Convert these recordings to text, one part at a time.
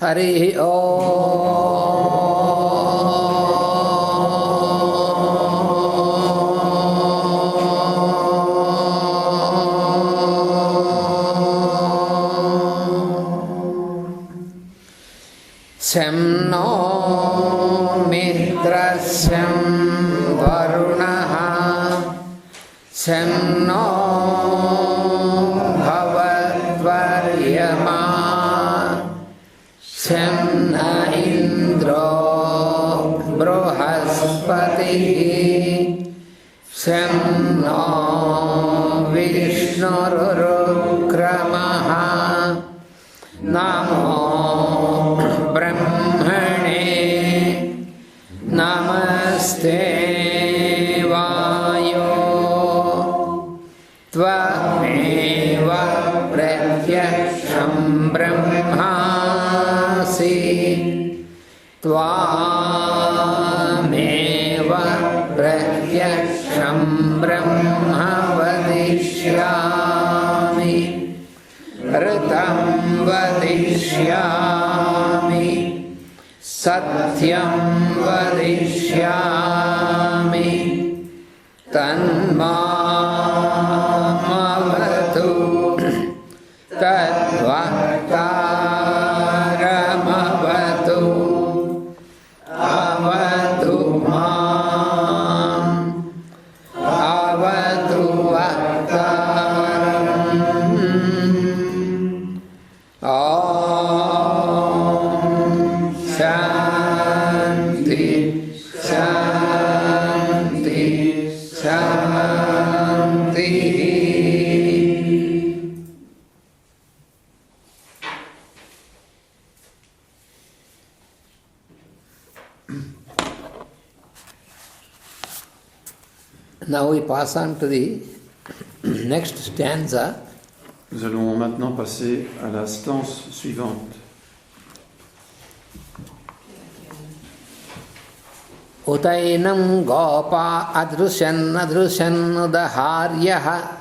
Hari Sem no mitrasam varunaha Sem no bhavatvaryama Sem na indro bruhaspatihi Sem no vishnurrukramaha Namo Brahmane Namaste Vayo Tvameva Pratyaksham Brahmasi Tvameva Pratyaksham Brahma Vadishyami Ritam Vadishyami Satyam Vadishyami Tanmamavatu Tadvaktaramavatu Avatu Mam Avatu Vaktaram Om Shanti Shanti Shanti. Now we pass on to the next stanza. Nous allons maintenant passer à la stance suivante. Utainam gopa adrusyan adrusyan udaharyaha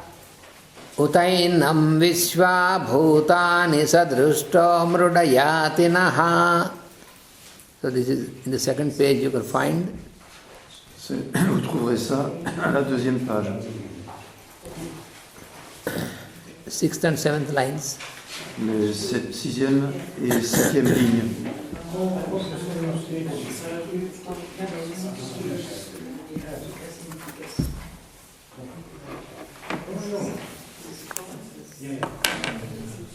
Utainam vishva bhutani sadrushto mrudayatinaha. So this is in the second page you can find. Vous trouverez ça à la deuxième page. 6th and 7th lines. Les 6e et 7e lignes.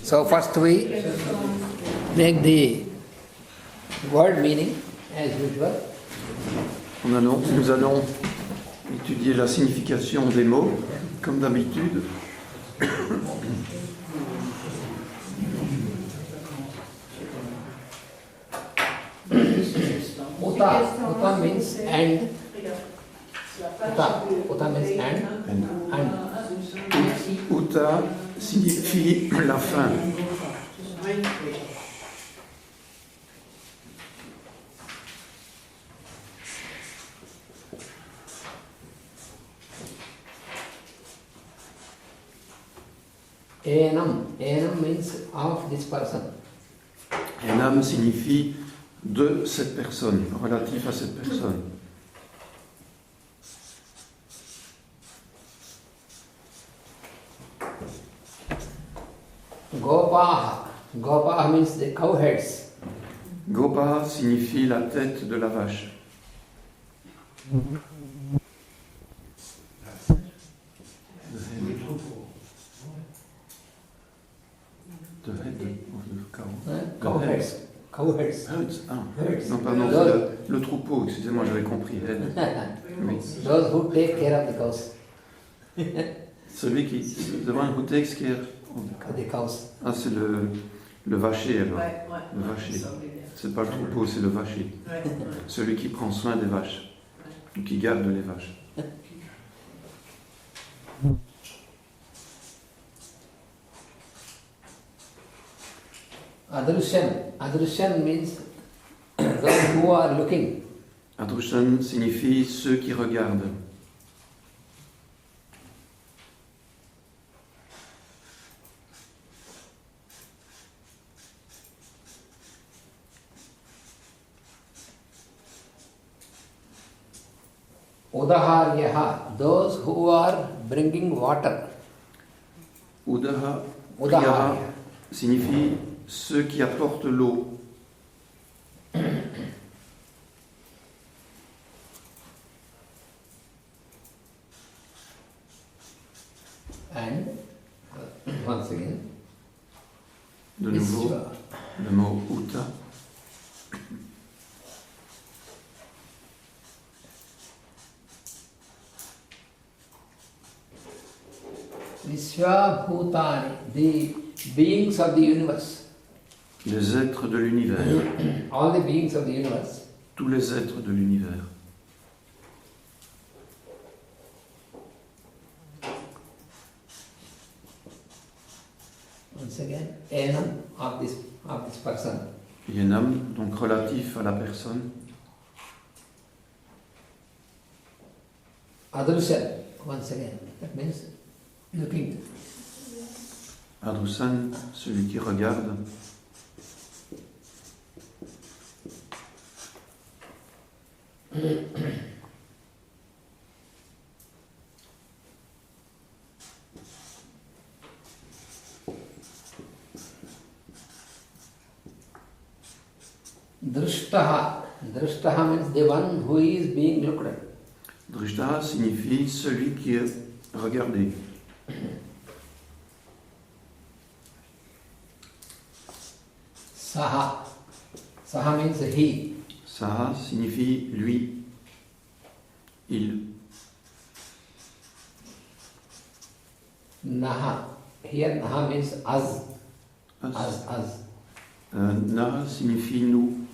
So first we make the word meaning as usual. Nous allons étudier la signification des mots, comme d'habitude. Uta means and. Uta means and. Uta signifie la fin. Enam means of this person. Enam signifie de cette personne, relatif à cette personne. Gopaha means the cow heads. Gopa signifie la tête de la vache. The head of the cow. Cow heads. Cow heads. Herds. Non, pardon, le troupeau, excusez-moi, j'avais compris. Head. Oui. Those who take care of the cows. Celui qui. The one who takes care of the cows. Ah, c'est le vacher alors. Ouais. Le vacher. C'est pas le troupeau, c'est le vacher. Celui qui prend soin des vaches. ou qui garde les vaches. Adrishyan means those who are looking. Adrushan signifie ceux qui regardent. Udaharyaha, those who are bringing water. Udaha, Udaharya. signifie ceux qui apportent l'eau. And once again, De nouveau, Visva. le mot Uta. Visvabhutani, the beings of the universe. Les êtres de l'univers. All the beings of the universe. Tous les êtres de l'univers. Once again, enam of this person. Yenam, donc relatif à la personne. Adrushan, once again, that means looking. Adrusan, celui qui regarde. Drishtaha. Drishtaha means the one who is being looked at. Drishta signifie celui qui est regardé. Saha. Saha means he. Saha signifie lui, il. Naha. Here Naha means us. As. Us. Na signifie nous.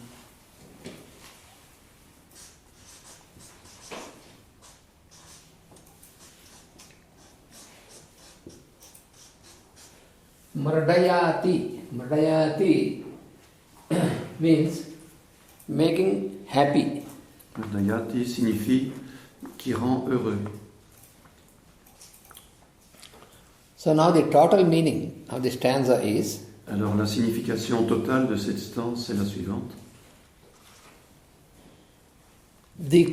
Mradayati. Mradayati means making happy. Dayati signifie qui rend heureux. So now the total meaning of the stanza is Alors la signification totale de cette stance est la suivante. the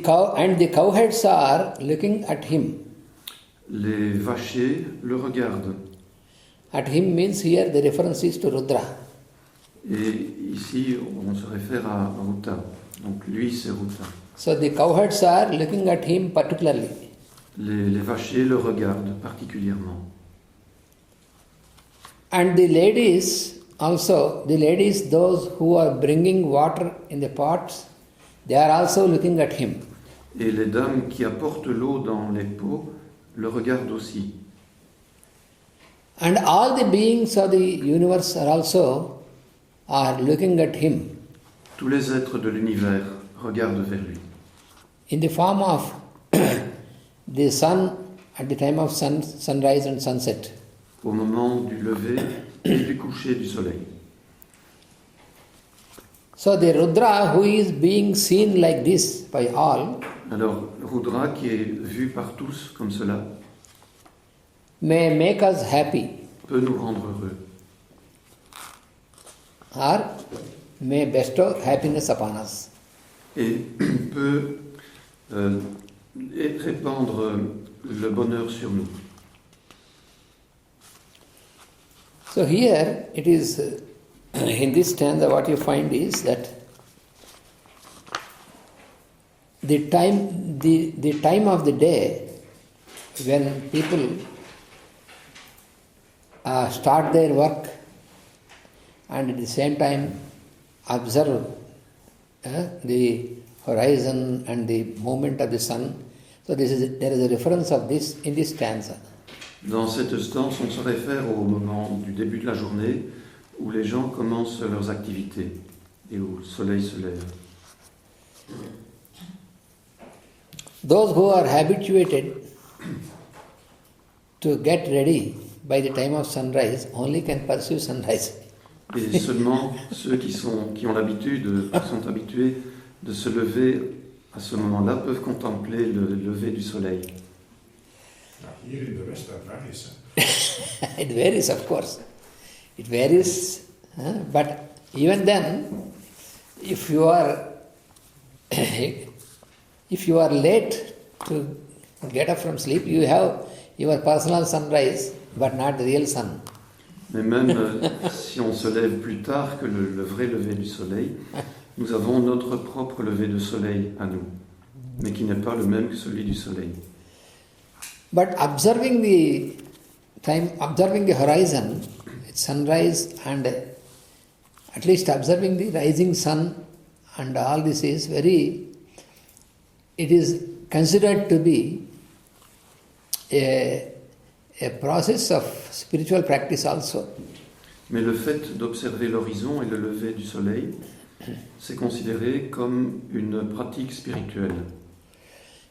cowheads are looking at him. Les vachers le regardent. At him means here the reference is to Rudra. Et ici, on se réfère à Ruta. Donc lui, c'est Ruta. So the cowheads are looking at him particularly. Les vachers le regardent particulièrement. And the ladies also, those who are bringing water in the pots, they are also looking at him. Et les dames qui apportent l'eau dans les pots le regardent aussi. And all the beings of the universe are looking at him Tous les êtres de l'univers regardent vers lui. in the form of the sun at the time of sunrise and sunset. Au moment du lever et du coucher du soleil. So the Rudra who is being seen like this by all Alors, Rudra, qui est vu par tous comme cela, may make us happy peut nous rendre heureux. or may bestow happiness upon us. Et peut répandre le bonheur sur nous. So here it is, in this stanza what you find is that the time of the day when people start their work and at the same time observe the horizon and the movement of the sun. So there is a reference of this in this stanza. Dans cette stance, on se réfère au moment du début de la journée où les gens commencent leurs activités et où le soleil se lève. those who are habituated to get ready by the time of sunrise only can pursue sunrise. Et seulement ceux qui ont l'habitude, qui sont habitués de se lever à ce moment-là peuvent contempler le lever du soleil. Here in the West that varies. It varies, of course. It varies, but even then, if you are late to get up from sleep, you have your personal sunrise, but not the real sun. Mais même si on se lève plus tard que le vrai lever du soleil, nous avons notre propre lever de soleil à nous, mais qui n'est pas le même que celui du soleil. But observing the horizon, sunrise, and at least observing the rising sun and all this is it is considered to be a process of spiritual practice also. Mais le fait d'observer l'horizon et le lever du soleil, c'est considéré comme une pratique spirituelle.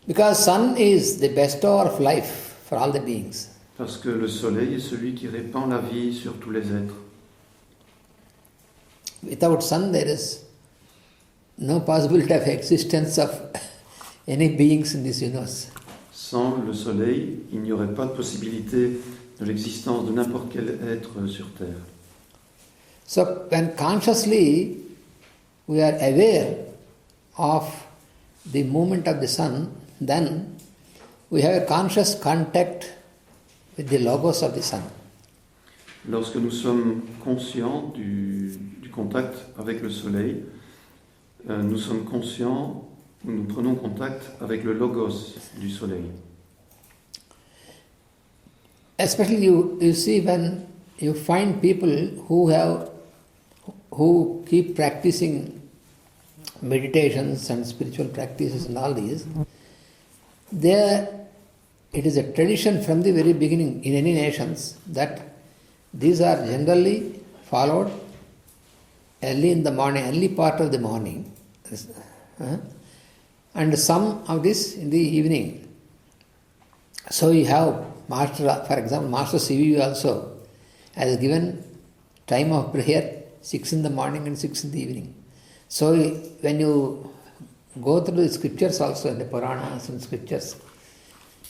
Because sun is the bestower of life for all the beings. Parce que le soleil est celui qui répand la vie sur tous les êtres. Without sun there is no possibility of existence of any beings in this universe. Sans le soleil, il n'y aurait pas de possibilité de l'existence de n'importe quel être sur Terre. So when consciously we are aware of the movement of the sun, then we have a conscious contact with the logos of the sun. Lorsque nous sommes conscients du contact avec le soleil, nous sommes conscients, nous prenons contact avec le logos du soleil. Especially you see when you find people who keep practicing meditations and spiritual practices and all these, it is a tradition from the very beginning in any nations that these are generally followed early in the morning, early part of the morning, and some of this in the evening. So you have for example, Master CVU also has given time of prayer 6 in the morning and 6 in the evening. So when you go through the scriptures also, in the Puranas and scriptures,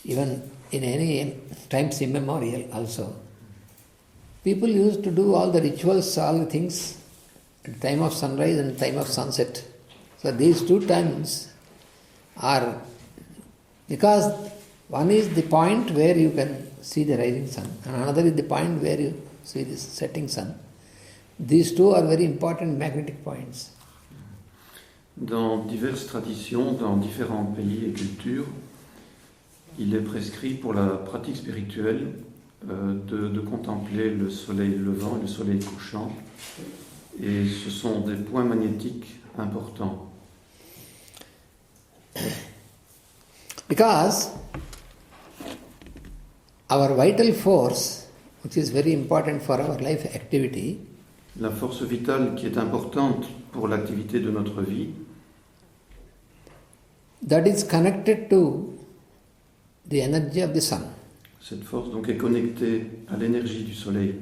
even in any times immemorial also, people used to do all the rituals, all the things at the time of sunrise and time of sunset. So these two times are, because one is the point where you can see the rising sun, and another is the point where you see the setting sun. These two are very important magnetic points. Dans diverses traditions, dans différents pays et cultures, il est prescrit pour la pratique spirituelle de contempler le soleil levant et le soleil couchant. Et ce sont des points magnétiques importants. Because our vital force, which is very important for our life activity, la force vitale qui est importante pour l'activité de notre vie, that is connected to the energy of the sun. Cette force donc est connectée à l'énergie du soleil.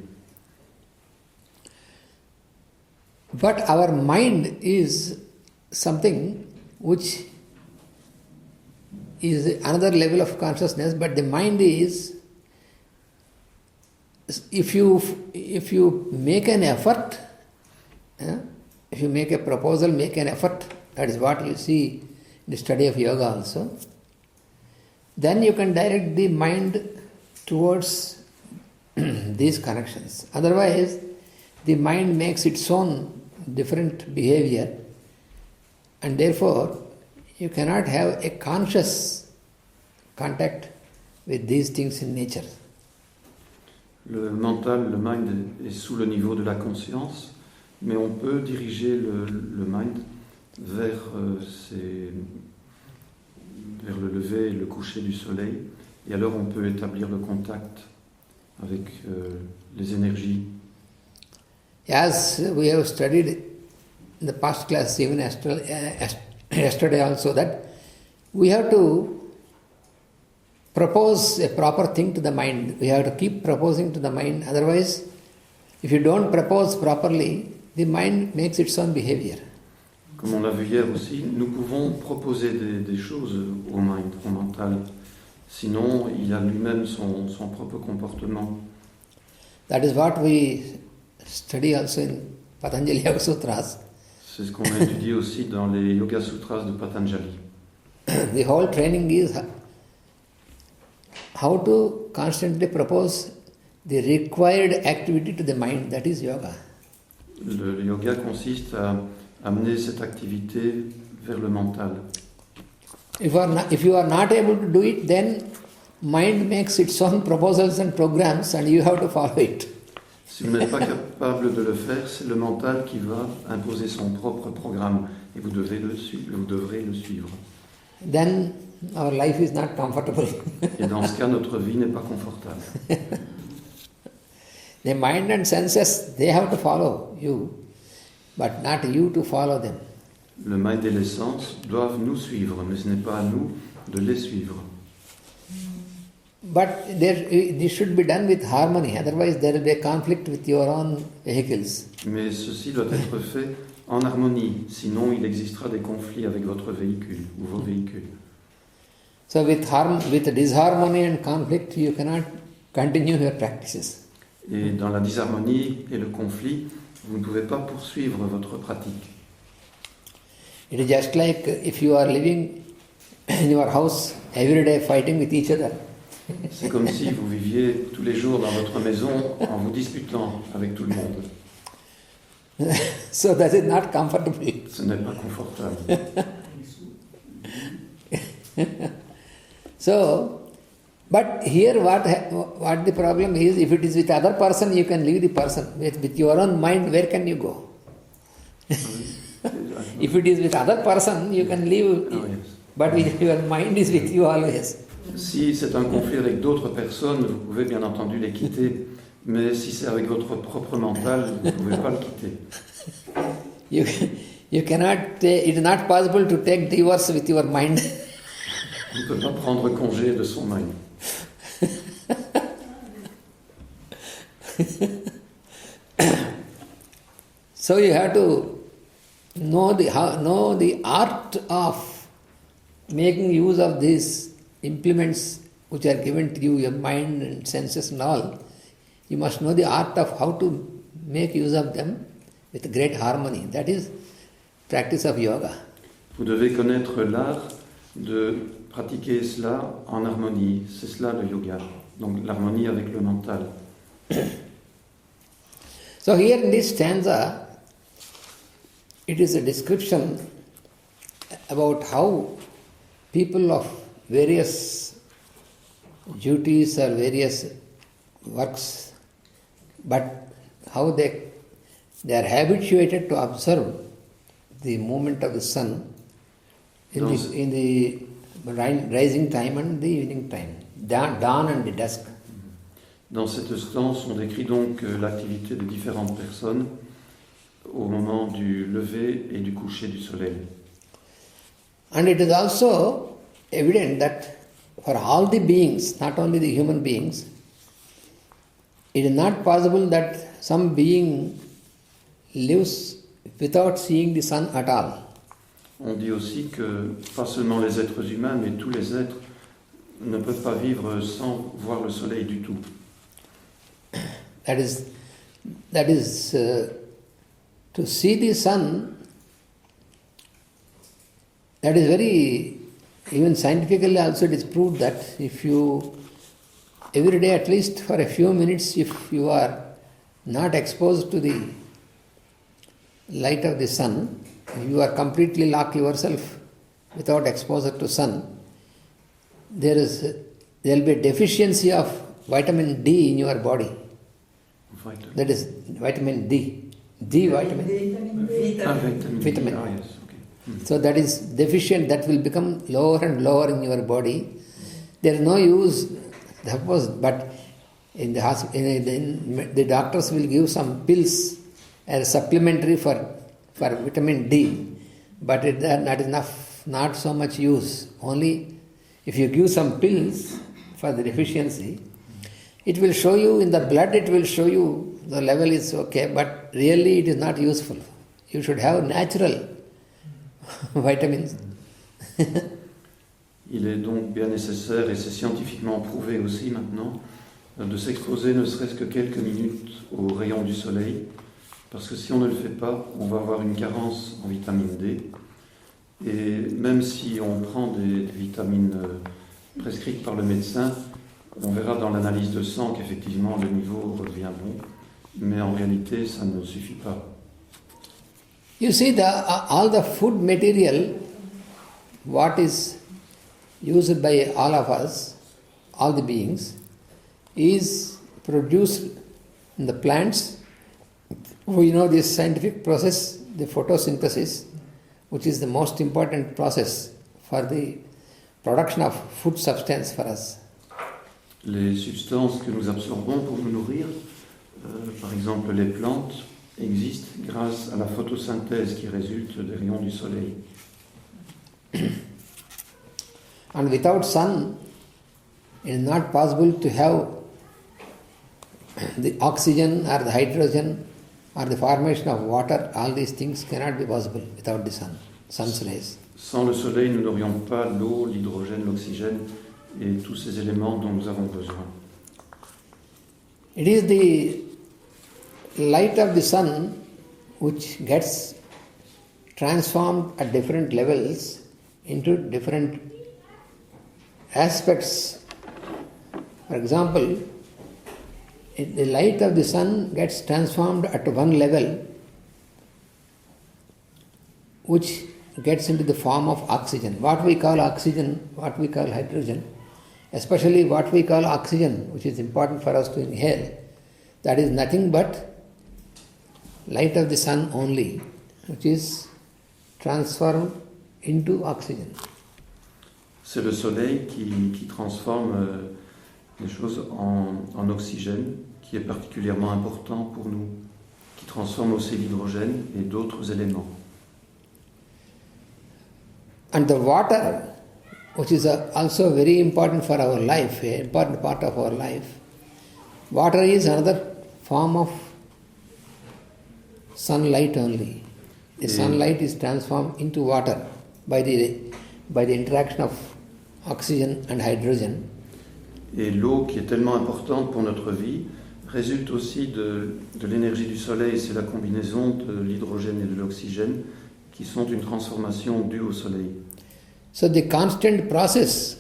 But our mind is something which is another level of consciousness, but the mind is, if you make an effort, if you make a proposal, make an effort, that is what you see in the study of yoga also, then you can direct the mind towards these connections. Otherwise, the mind makes its own different behavior, and therefore you cannot have a conscious contact with these things in nature. Le mental, le mind est sous le niveau de la conscience, mais on peut diriger le mind vers le lever et le coucher du soleil, et alors on peut établir le contact avec les énergies. As we have studied in the past class, even yesterday also, that we have to propose a proper thing to the mind. We have to keep proposing to the mind. Otherwise, if you don't propose properly, the mind makes its own behavior. Comme on l'a vu hier aussi, nous pouvons proposer des choses au mind, au mental. Sinon, il a lui-même son propre comportement. That is what we study also in Patanjali Yoga Sutras. C'est ce qu'on a étudié aussi dans les Yoga Sutras de Patanjali. The whole training is how to constantly propose the required activity to the mind, that is yoga. Le yoga consiste à amener cette activité vers le mental. If you are not able to do it, then mind makes its own proposals and programs and you have to follow it. Si vous n'êtes pas capable de le faire, c'est le mental qui va imposer son propre programme et vous devrez le suivre. Then our life is not comfortable. Et dans ce cas, notre vie n'est pas confortable. The mind and senses, they have to follow you, but not you to follow them. Le mind et les sens doivent nous suivre, mais ce n'est pas à nous de les suivre. But this should be done with harmony, otherwise there will be a conflict with your own vehicles. Mais ceci doit être fait en harmonie, sinon il existera des conflits avec votre véhicule ou vos véhicules. So with disharmony and conflict, you cannot continue your practices. Et dans la disharmonie et le conflit, vous ne pouvez pas poursuivre votre pratique. It is just like if you are living in your house every day fighting with each other. C'est comme si vous viviez tous les jours dans votre maison en vous disputant avec tout le monde. So that is not comfortable. Ce n'est pas confortable. So, but here what the problem is, if it is with other person, you can leave the person. With your own mind, where can you go? If it is with other person, you can leave. Ah, yes. But if your mind is with you always. Si c'est un conflit avec d'autres personnes, vous pouvez bien entendu les quitter. Mais si c'est avec votre propre mental, vous ne pouvez pas le quitter. You cannot. It is not possible to take divorce with your mind. On ne peut pas prendre congé de son mind. So you have to know the art of making use of these implements which are given to you, your mind and senses and all. You must know the art of how to make use of them with great harmony. That is practice of yoga. Vous devez connaître l'art de pratiquer cela en harmonie. C'est cela le yoga. Donc l'harmonie avec le mental. So here in this stanza, it is a description about how people of various duties or various works, but how they are habituated to observe the movement of the sun in the rising time and the evening time, dawn and the dusk. Dans cette stance, on décrit donc l'activité de différentes personnes au moment du lever et du coucher du soleil. And it is also evident that for all the beings, not only the human beings, it is not possible that some being lives without seeing the sun at all. On dit aussi que pas seulement les êtres humains, mais tous les êtres ne peuvent pas vivre sans voir le soleil du tout. That is to see the sun. That is very, even scientifically also it is proved that if you, every day at least for a few minutes, if you are not exposed to the light of the sun, you are completely locked yourself without exposure to sun, there will be a deficiency of vitamin D in your body. Vitamin. That is vitamin D. D vitamin. Vitamin. Ah, yes. Okay. So that is deficient, that will become lower and lower in your body. There is no use, but in the hospital, the doctors will give some pills as supplementary for vitamin D, but that is not so much use. Only if you give some pills, for the deficiency, it will show you in the blood, it will show you the level is okay, but really it is not useful. You should have natural vitamins. Il est donc bien nécessaire, et c'est scientifiquement prouvé aussi maintenant, de s'exposer ne serait-ce que quelques minutes aux rayons du soleil, parce que si on ne le fait pas, on va avoir une carence en vitamine D. Et même si on prend des vitamines prescrites par le médecin, on verra dans l'analyse de sang qu'effectivement le niveau redevient bon, mais en réalité ça ne suffit pas. You see, all the food material, what is used by all of us, all the beings, is produced in the plants. We know this scientific process, the photosynthesis, which is the most important process for the production of food substance for us. Les substances que nous absorbons pour nous nourrir, par exemple les plantes, existent grâce à la photosynthèse qui résulte des rayons du soleil. And without sun, it is not possible to have the oxygen or the hydrogen or the formation of water. All these things cannot be possible without the sun, sun's rays. Sans le soleil, nous n'aurions pas l'eau, l'hydrogène, l'oxygène et tous ces éléments dont nous avons besoin. It is the light of the sun which gets transformed at different levels into different aspects. For example, the light of the sun gets transformed at one level which gets into the form of oxygen. What we call oxygen, what we call hydrogen, especially what we call oxygen, which is important for us to inhale, that is nothing but light of the sun only, which is transformed into oxygen. C'est le soleil qui transforme les choses en oxygène, qui est particulièrement important pour nous, qui transforme aussi l'hydrogène et d'autres éléments. And the water, which is also very important for our life, an important part of our life, water is another form of sunlight only. The sunlight is transformed into water by the interaction of oxygen and hydrogen. Et l'eau, qui est tellement importante pour notre vie, résulte aussi de l'énergie du soleil. C'est la combinaison de l'hydrogène et de l'oxygène qui sont une transformation due au soleil. So the constant process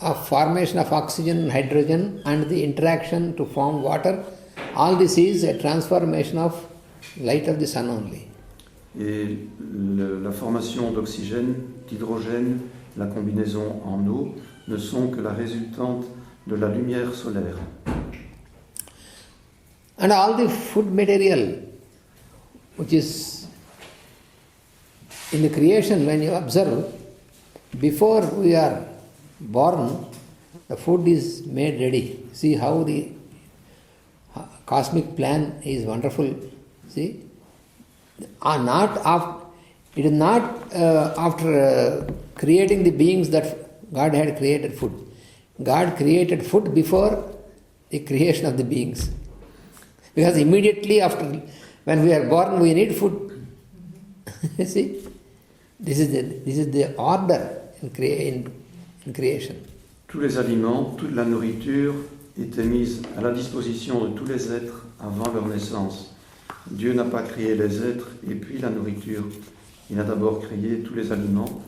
of formation of oxygen and hydrogen and the interaction to form water, all this is a transformation of light of the sun only. Et la formation d'oxygène, d'hydrogène, la combinaison en eau ne sont que la résultante de la lumière solaire. And all the food material which is in the creation, when you observe, before we are born, the food is made ready. See how the cosmic plan is wonderful. See? It is not after creating the beings that God had created food. God created food before the creation of the beings. Because immediately after, when we are born, we need food. See? This is the order in creation. Tous les aliments, toute la nourriture était mise à la disposition de tous les êtres avant leur naissance. Dieu n'a pas créé les êtres et puis la nourriture. Il a d'abord créé tous les aliments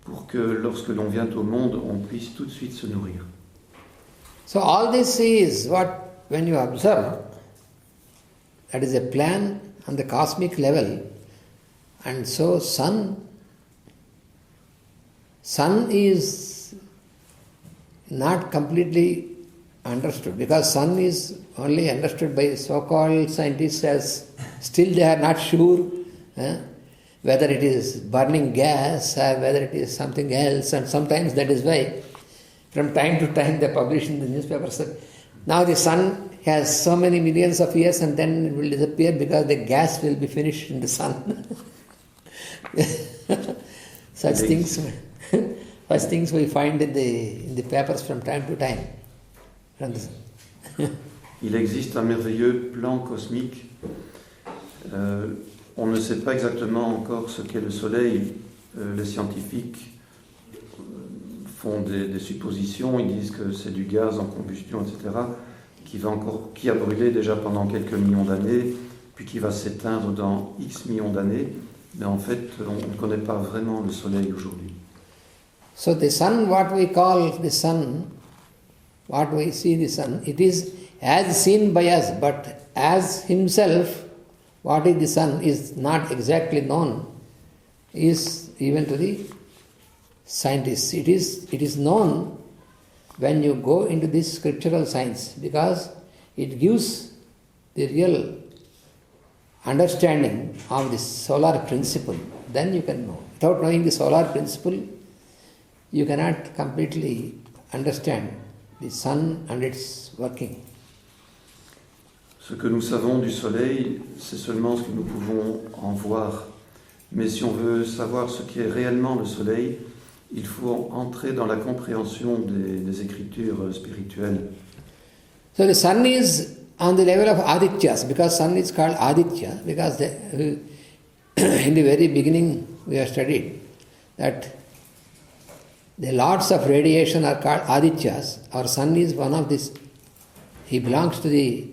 pour que lorsque l'on vient au monde, on puisse tout de suite se nourrir. So all this is what, when you observe, that is a plan on the cosmic level. And so sun is not completely understood, because sun is only understood by so-called scientists as still they are not sure whether it is burning gas or whether it is something else, and sometimes that is why from time to time they publish in the newspapers that now the sun has so many millions of years and then it will disappear because the gas will be finished in the sun. Such things. First things we find in the papers from time to time. Il existe un merveilleux plan cosmique. On ne sait pas exactement encore ce qu'est le Soleil. Les scientifiques font des suppositions. Ils disent que c'est du gaz en combustion, etc., qui a brûlé déjà pendant quelques millions d'années, puis qui va s'éteindre dans X millions d'années. Mais en fait, on ne connaît pas vraiment le Soleil aujourd'hui. So the sun, what we call the sun, what we see the sun, it is as seen by us, but as himself, what is the sun is not exactly known, is even to the scientists. It is known when you go into this scriptural science, because it gives the real understanding of the solar principle. Then you can know. Without knowing the solar principle, you cannot completely understand the sun and its working. Ce que nous savons du Soleil, c'est seulement ce que nous pouvons en voir. Mais si on veut savoir ce qu'est réellement le Soleil, il faut entrer dans la compréhension des Écritures spirituelles. So the sun is on the level of Adityas, because sun is called Aditya, because in the very beginning we have studied that the lords of radiation are called Adityas. Our sun is one of these. He belongs to the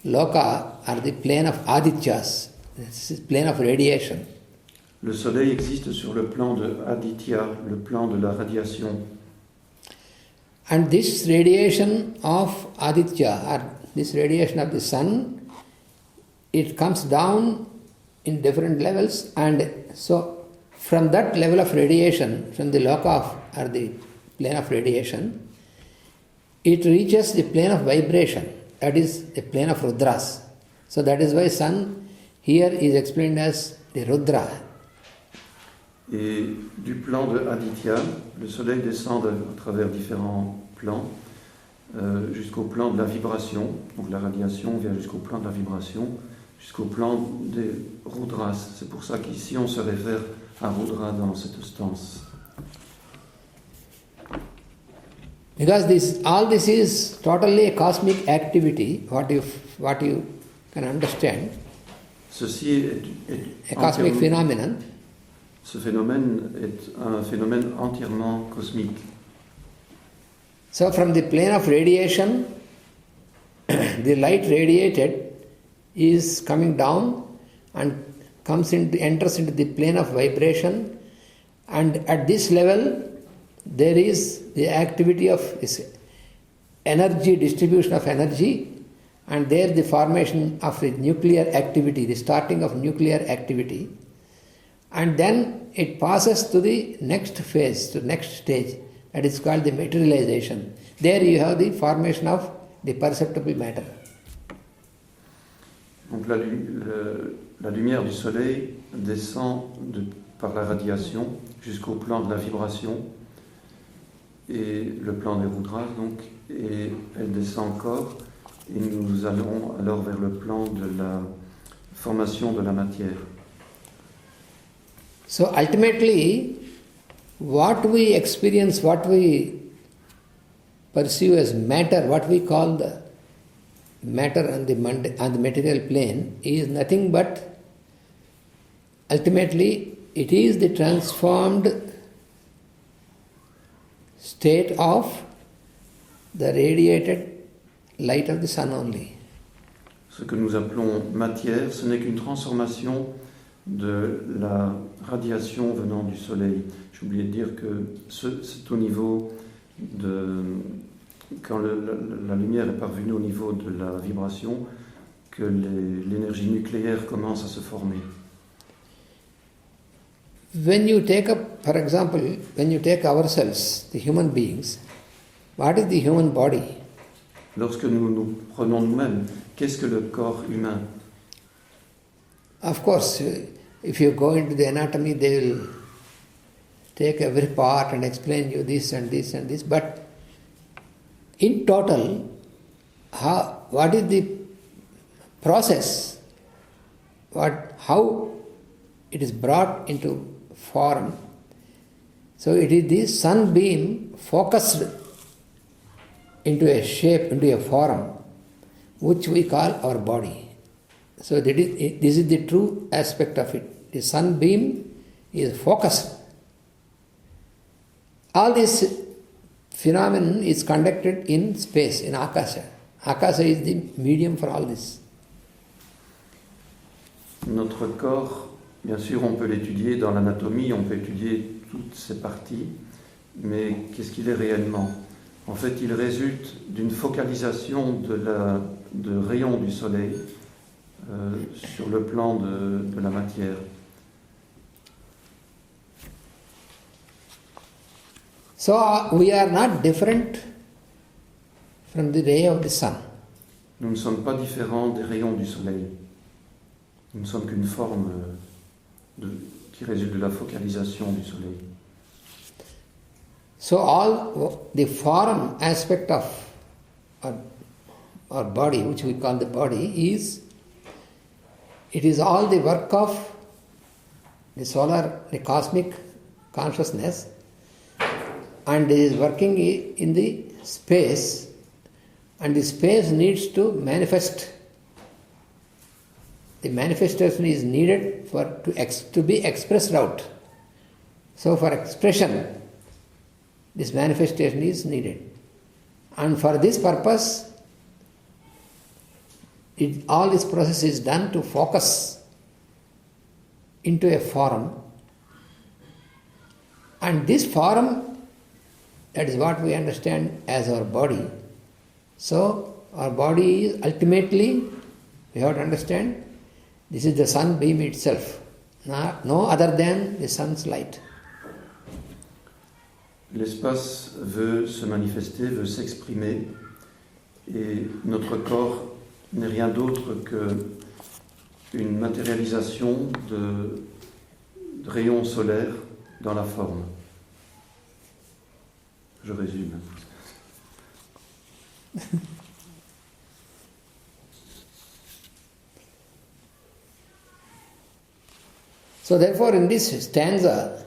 loka or the plane of Adityas. This is plane of radiation. Le Soleil existe sur le plan de Aditya, le plan de la radiation. And this radiation of Aditya, or this radiation of the sun, it comes down in different levels, and so from that level of radiation, from the loka of, or the plane of radiation, it reaches the plane of vibration, that is the plane of Rudras. So that is why sun here is explained as the Rudra. Et du plan de Aditya, le Soleil descend à travers différents plans jusqu'au plan de la vibration. Donc la radiation vient jusqu'au plan de la vibration, jusqu'au plan des Rudras. C'est pour ça qu'ici on se réfère à Rudra dans cette stance. Because all this is totally a cosmic activity, what you can understand. Ceci est a cosmic phenomenon. Ce phénomène est un phénomène entièrement cosmique. So from the plane of radiation, the light radiated is coming down and enters into the plane of vibration, and at this level there is the activity of this energy, distribution of energy, and there the formation of the nuclear activity, the starting of nuclear activity, and then it passes to the next phase, to the next stage, that is called the materialization. There you have the formation of the perceptible matter. Donc la lumière du Soleil descend par la radiation jusqu'au plan de la vibration et le plan des Rudras, donc, et elle descend encore et nous allons alors vers le plan de la formation de la matière. So ultimately, what we experience, what we perceive as matter, what we call the matter on the material plane, is nothing but ultimately it is the transformed state of the radiated light of the sun only. Ce que nous appelons matière, ce n'est qu'une transformation de la radiation venant du Soleil. J'ai oublié de dire que c'est au niveau de... Quand la lumière est parvenue au niveau de la vibration, que l'énergie nucléaire commence à se former. When you take up, for example, when you take ourselves, the human beings, what is the human body? Lorsque nous prenons nous-mêmes, qu'est-ce que le corps humain? Of course, if you go into the anatomy, they will take every part and explain you this and this and this, but in total, what is the process, how it is brought into form, So it is the sunbeam focused into a shape, into a form, which we call our body. So this is the true aspect of it. The sunbeam is focused. All this phenomenon is conducted in space, in Akasha. Akasha is the medium for all this. Notre corps, bien sûr, on peut l'étudier dans l'anatomie, on peut étudier toutes ses parties, mais qu'est-ce qu'il est réellement? En fait, il résulte d'une focalisation de rayons du soleil sur le plan de la matière. So we are not different from the ray of the sun. Nous ne sommes pas différents des rayons du soleil. Nous ne sommes qu'une forme qui résulte de la focalisation du soleil. So all the form aspect of our body, which we call the body, it is all the work of the solar, the cosmic consciousness, and it is working in the space, and the space needs to manifest. The manifestation is needed to be expressed out. So for expression, this manifestation is needed. And for this purpose, all this process is done to focus into a form. And this form, that is what we understand as our body. So our body is ultimately, we have to understand, this is the sunbeam itself, no other than the sun's light. L'espace veut se manifester, veut s'exprimer, et notre corps n'est rien d'autre qu'une matérialisation de rayons solaires dans la forme. Je résume. So therefore in this stanza,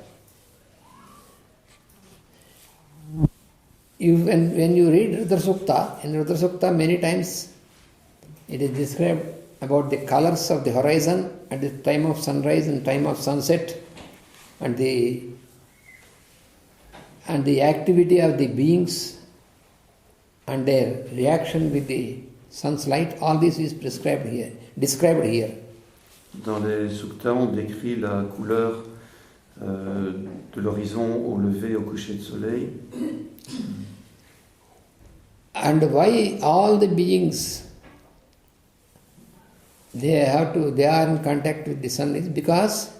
when you read Rudra Sukta, in Rudra Sukta many times it is described about the colors of the horizon at the time of sunrise and time of sunset, and the activity of the beings and their reaction with the sun's light. All this is described here. Dans les suktas, on décrit la couleur de l'horizon au lever, au coucher de soleil. And why all the beings they are in contact with the sun is because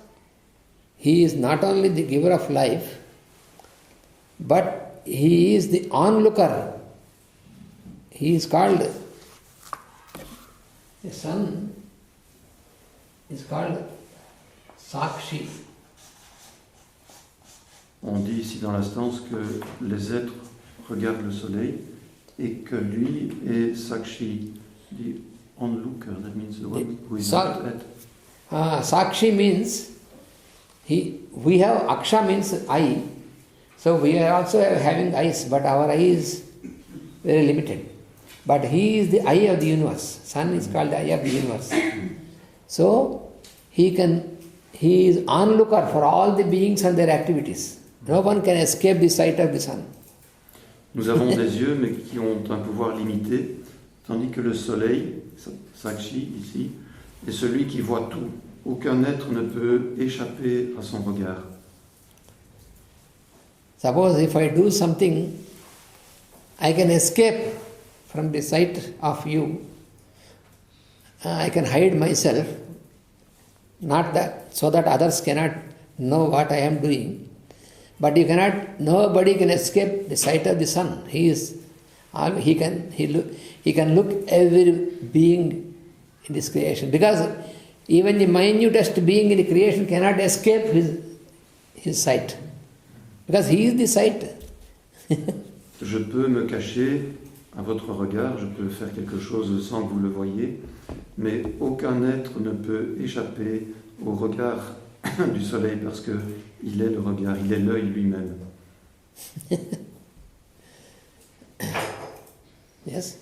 he is not only the giver of life, but he is the onlooker. He is called, the sun is called Sakshi. On dit ici dans la stance que les êtres regardent le soleil et que lui est Sakshi, the onlooker, that means the one who is not at. Sakshi means, we have Aksha means eye, so we are also having eyes, but our eye is very limited. But he is the eye of the universe. Sun is called the eye of the universe. So he is onlooker for all the beings and their activities. No one can escape the sight of the sun. Nous avons des yeux, mais qui ont un pouvoir limité, tandis que le soleil, Sakshi ici, est celui qui voit tout. Aucun être ne peut échapper à son regard. Suppose if I do something, I can escape from the sight of you. I can hide myself, not that so that others cannot know what I am doing. But nobody can escape the sight of the sun. He can look every being in this creation. Because even the minutest being in the creation cannot escape his sight. Because he is the sight. Je peux me cacher à votre regard, je peux faire quelque chose sans que vous le voyiez, mais aucun être ne peut échapper au regard du soleil parce que il est le regard, il est l'œil lui-même. Yes?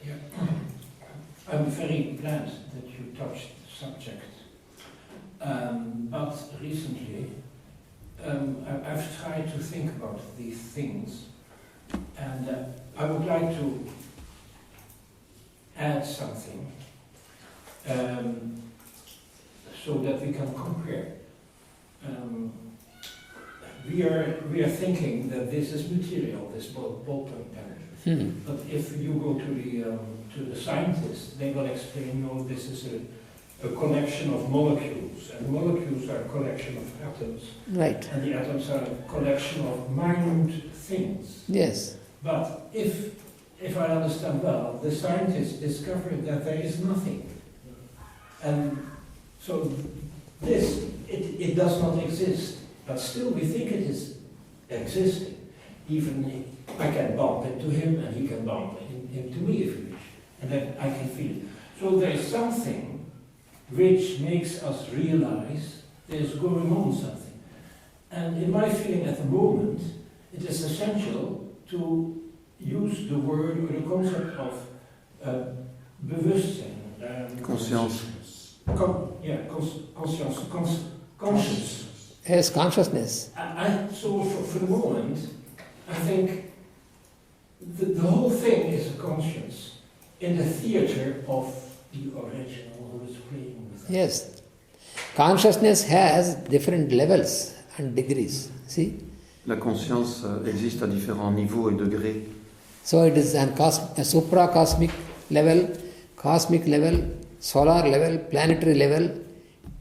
Yeah. I'm very glad that you touched the subject. But recently, I've tried to think about these things, and I would like to add something so that we can compare. We are thinking that this is material, this ballpoint pen. But if you go to the scientists, they will explain, no, this is a collection of molecules, and molecules are a collection of atoms. Right. And the atoms are a collection of minute things. Yes. But if I understand well, the scientists discovered that there is nothing. And so this, it does not exist. But still we think it is existing. Even I can bump into him and he can bump into me if you wish. And then I can feel it. So there is something which makes us realize there's going on something. And in my feeling at the moment, it is essential to use the word or the concept of bewustzijn. Conscience. Conscience. Yes, consciousness. So for the moment, I think the whole thing is a conscience in the theater of the original who is playing with it. Yes. Consciousness has different levels and degrees. See? La conscience existe à différents niveaux et degrés. So it is a supra-cosmic level, cosmic level, solar level, planetary level,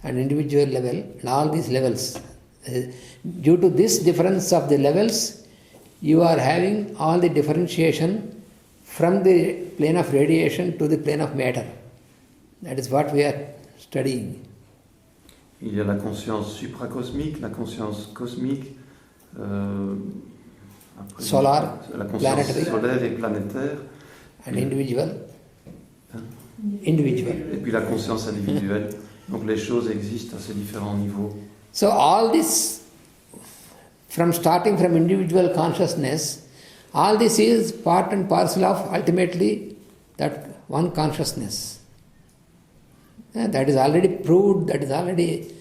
and individual level, and all these levels. Due to this difference of the levels, you are having all the differentiation from the plane of radiation to the plane of matter. That is what we are studying. Il y a la conscience supracosmique, la conscience cosmique, après, Solar, la conscience planetary, solaire et planétaire, and individual. Individual. et puis la conscience individuelle. Donc les choses existent à ces différents niveaux. So all this, starting from individual consciousness, all this is part and parcel of ultimately that one consciousness. That is already proved, that is already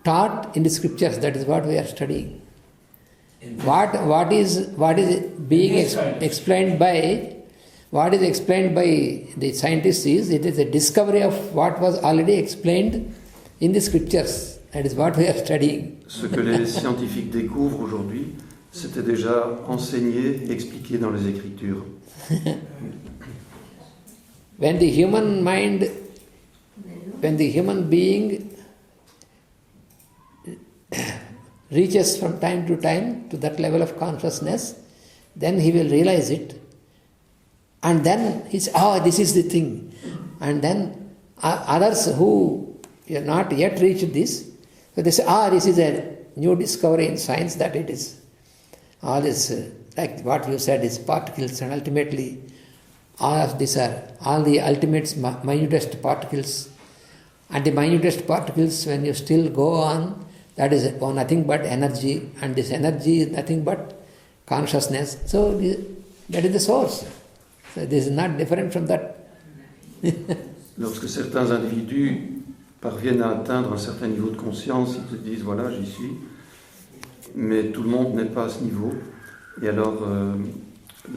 taught in the scriptures. That is what we are studying. What is being explained by the scientists is, it is a discovery of what was already explained in the scriptures. That is what we are studying. Ce que les scientifiques découvrent aujourd'hui, c'était déjà enseigné et expliqué dans les Écritures. When the human being reaches from time to time to that level of consciousness, then he will realize it. And then he says, this is the thing. And then others who have not yet reached this, so they say, this is a new discovery in science, that it is. All this, like what you said, is particles, and ultimately all of these are all the ultimate minutest particles. And the minutest particles, when you still go on, that is nothing but energy, and this energy is nothing but consciousness. So that is the source. So this is not different from that. Lorsque certains individus parviennent à atteindre un certain niveau de conscience, ils se disent, voilà, j'y suis, mais tout le monde n'est pas à ce niveau. Et alors,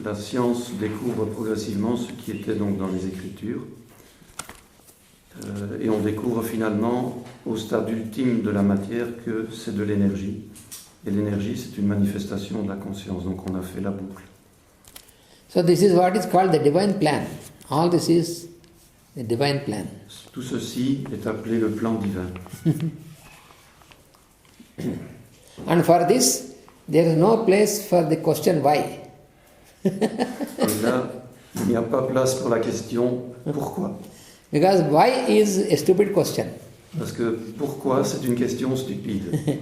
la science découvre progressivement ce qui était donc dans les Écritures, et on découvre finalement, au stade ultime de la matière, que c'est de l'énergie. Et l'énergie, c'est une manifestation de la conscience. Donc on a fait la boucle. So this is what is called the divine plan. All this is the divine plan. Tout ceci est appelé le plan divin. And for this, there is no place for the question why. Et là, il n'y a pas place pour la question pourquoi. Because why is a stupid question. Parce que pourquoi, c'est une question stupide.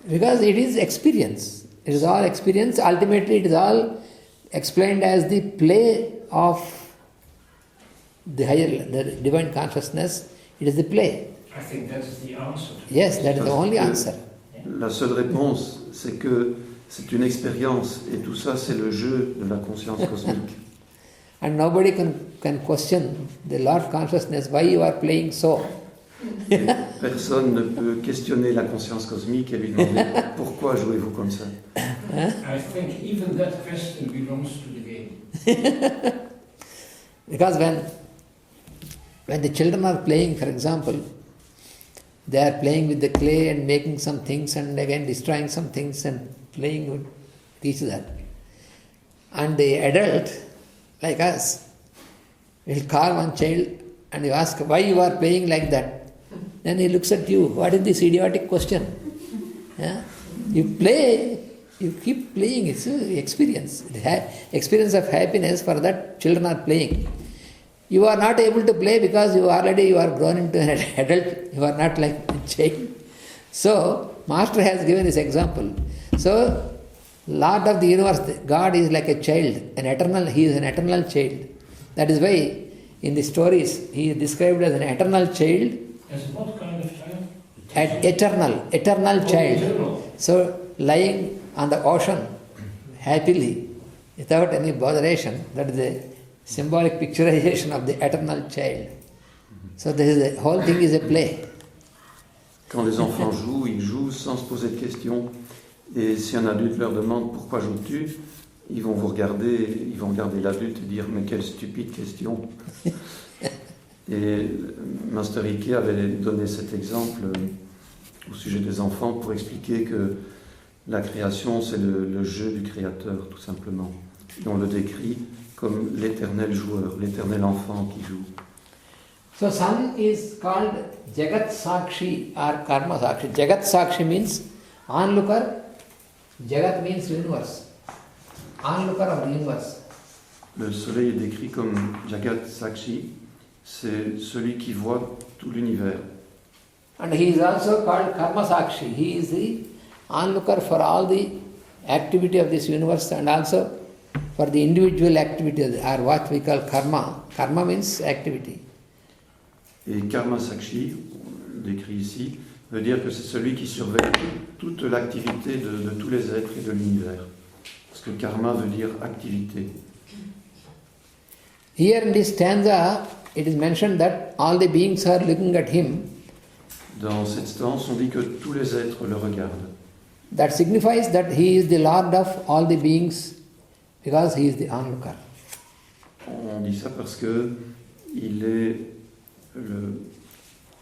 Because it is experience. It is all experience. Ultimately, it is all explained as the play of the higher, the divine consciousness. It is the play. I think that's the answer. Yes, that is the only answer. La seule réponse, c'est que c'est une expérience et tout ça, c'est le jeu de la conscience cosmique. And nobody can question the Lord consciousness, why you are playing so. Personne ne peut questionner la conscience cosmique et lui demander pourquoi jouez-vous comme ça. I think even that question belongs to the game. Because when the children are playing, for example, they are playing with the clay and making some things and again destroying some things and playing with each other. And the adult, like us, will call one child and you ask, why you are playing like that? Then he looks at you, what is this idiotic question? Yeah? You play, you keep playing, it's an experience. The experience of happiness, for that children are playing. You are not able to play because you are grown into an adult, you are not like a child. So, Master has given this example. So, Lord of the universe, God is like a child, he is an eternal child. That is why in the stories he is described as an eternal child. As what kind of child? Eternal child. Eternal. So, lying on the ocean happily, without any botheration, that is the symbolic picturization of the eternal child. So, the whole thing is a play. Quand les enfants jouent, ils jouent sans se poser de questions. Et si un adulte leur demande pourquoi joues-tu, ils vont regarder l'adulte et dire mais quelle stupide question. Et Master Ricky avait donné cet exemple au sujet des enfants pour expliquer que la création c'est le jeu du créateur tout simplement. Et on le décrit comme l'éternel joueur, l'éternel enfant qui joue. So sun is called Jagat Sakshi or Karma Sakshi. Jagat Sakshi means onlooker, Jagat means universe. Onlooker of the universe. Le soleil est décrit comme Jagat Sakshi, c'est celui qui voit tout l'univers. And he is also called Karma Sakshi. He is the onlooker for all the activity of this universe and also for the individual activity or what we call karma. Karma means activity. Et Karma Sakshi, décrit ici, veut dire que c'est celui qui surveille toute l'activité de tous les êtres et de l'univers. Parce que karma veut dire activité. Here in this stanza, it is mentioned that all the beings are looking at him. Dans cette stance, on dit que tous les êtres le regardent. That signifies that he is the Lord of all the beings because he is the onlooker. On dit ça parce que il est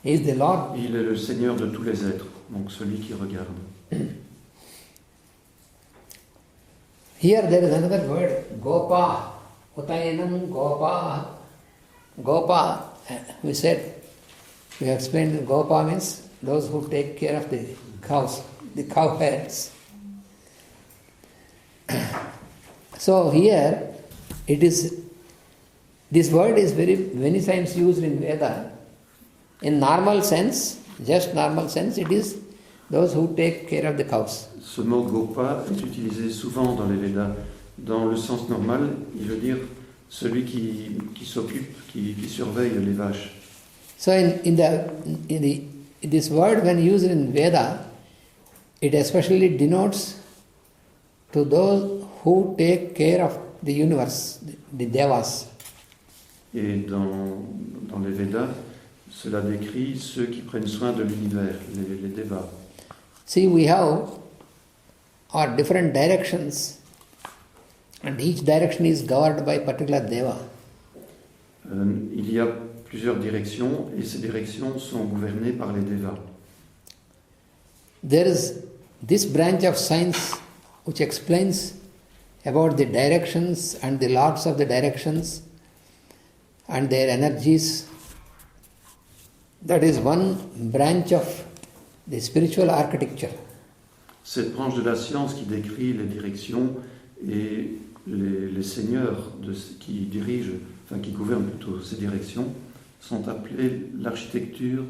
He is the Lord. Il est le Seigneur de tous les êtres, donc celui qui regarde. Here there is another word, Gopa. Utayanam Gopa. Gopa, we explained that Gopa means those who take care of the cows, the cow heads. So here, this word is many times used in Veda. In normal sense, just normal sense, it is those who take care of the cows. Ce mot Gopa est utilisé souvent dans les Védas. Dans le sens normal, il veut dire celui qui s'occupe, qui surveille les vaches. So in this word, when used in Veda, it especially denotes to those who take care of the universe, the devas. Et dans les Védas, cela décrit ceux qui prennent soin de l'univers, les devas. See, we have our different directions, and each direction is governed by a particular deva. Il y a plusieurs directions, et ces directions sont gouvernées par les devas. There is this branch of science which explains about the directions and the lords of the directions and their energies. That is one branch of the spiritual architecture. Cette branche de la science qui décrit les directions et les seigneurs qui dirigent, enfin qui gouvernent plutôt ces directions, sont appelés l'architecture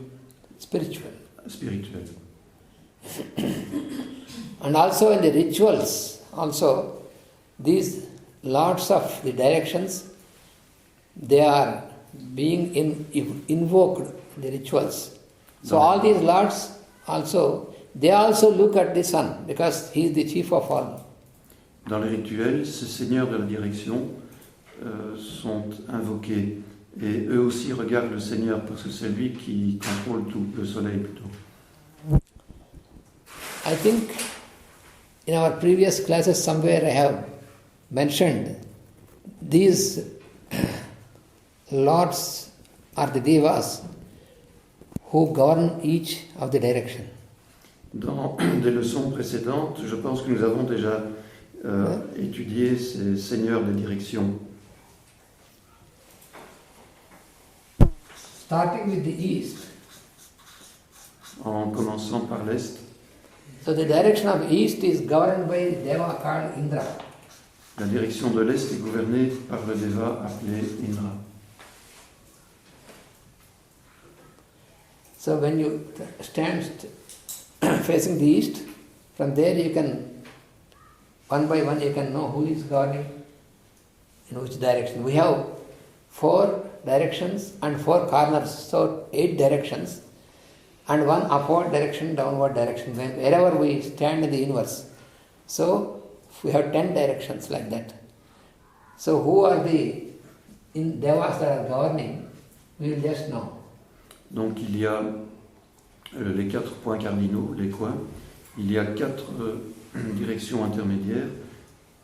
spirituelle. And also in the rituals, also these lords of the directions, they are being invoked, the rituals. So all these lords also, they also look at the sun because he is the chief of all. Dans les rituels, ces seigneurs de la direction sont invoqués et eux aussi regardent le Seigneur parce que c'est lui qui contrôle tout, le soleil plutôt. I think in our previous classes somewhere I have mentioned these lords or the devas who govern each of the direction. Dans des leçons précédentes, je pense que nous avons déjà étudié ces seigneurs de direction. Starting with the east. En commençant par l'Est, So the direction of east is governed by the deva called Indra. la direction de l'Est est gouvernée par le Deva appelé Indra. So when you stand facing the east, from there you can, one by one you can know who is governing in which direction. We have 4 directions and 4 corners, so 8 directions, and 1 upward direction, downward direction, wherever we stand in the universe. So we have 10 directions like that. So who are the devas that are governing, we will just know. Donc il y a les 4 points cardinaux, les coins. Il y a 4 directions intermédiaires.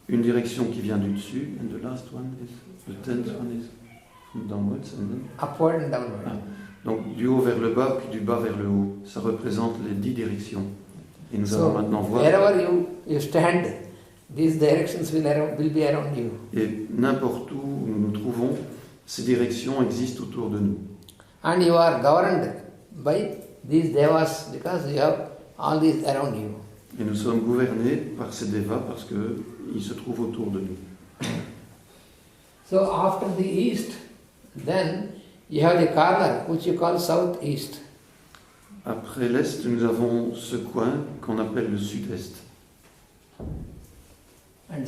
Une direction qui vient du dessus, and the last one is, the 10th one is downwards. And then... Upward and downward. Ah. Donc du haut vers le bas, puis du bas vers le haut. Ça représente les 10 directions. Et nous allons maintenant voir... Wherever you stand, these directions will be around you. Et n'importe où nous nous trouvons, ces directions existent autour de nous. And you are governed by these devas because you have all these around you. Et nous sommes gouvernés par ces devas parce qu'ils se trouvent autour de nous. So after the east, then you have the corner which you call southeast. Après l'Est, nous avons ce coin qu'on appelle le Sud-Est. And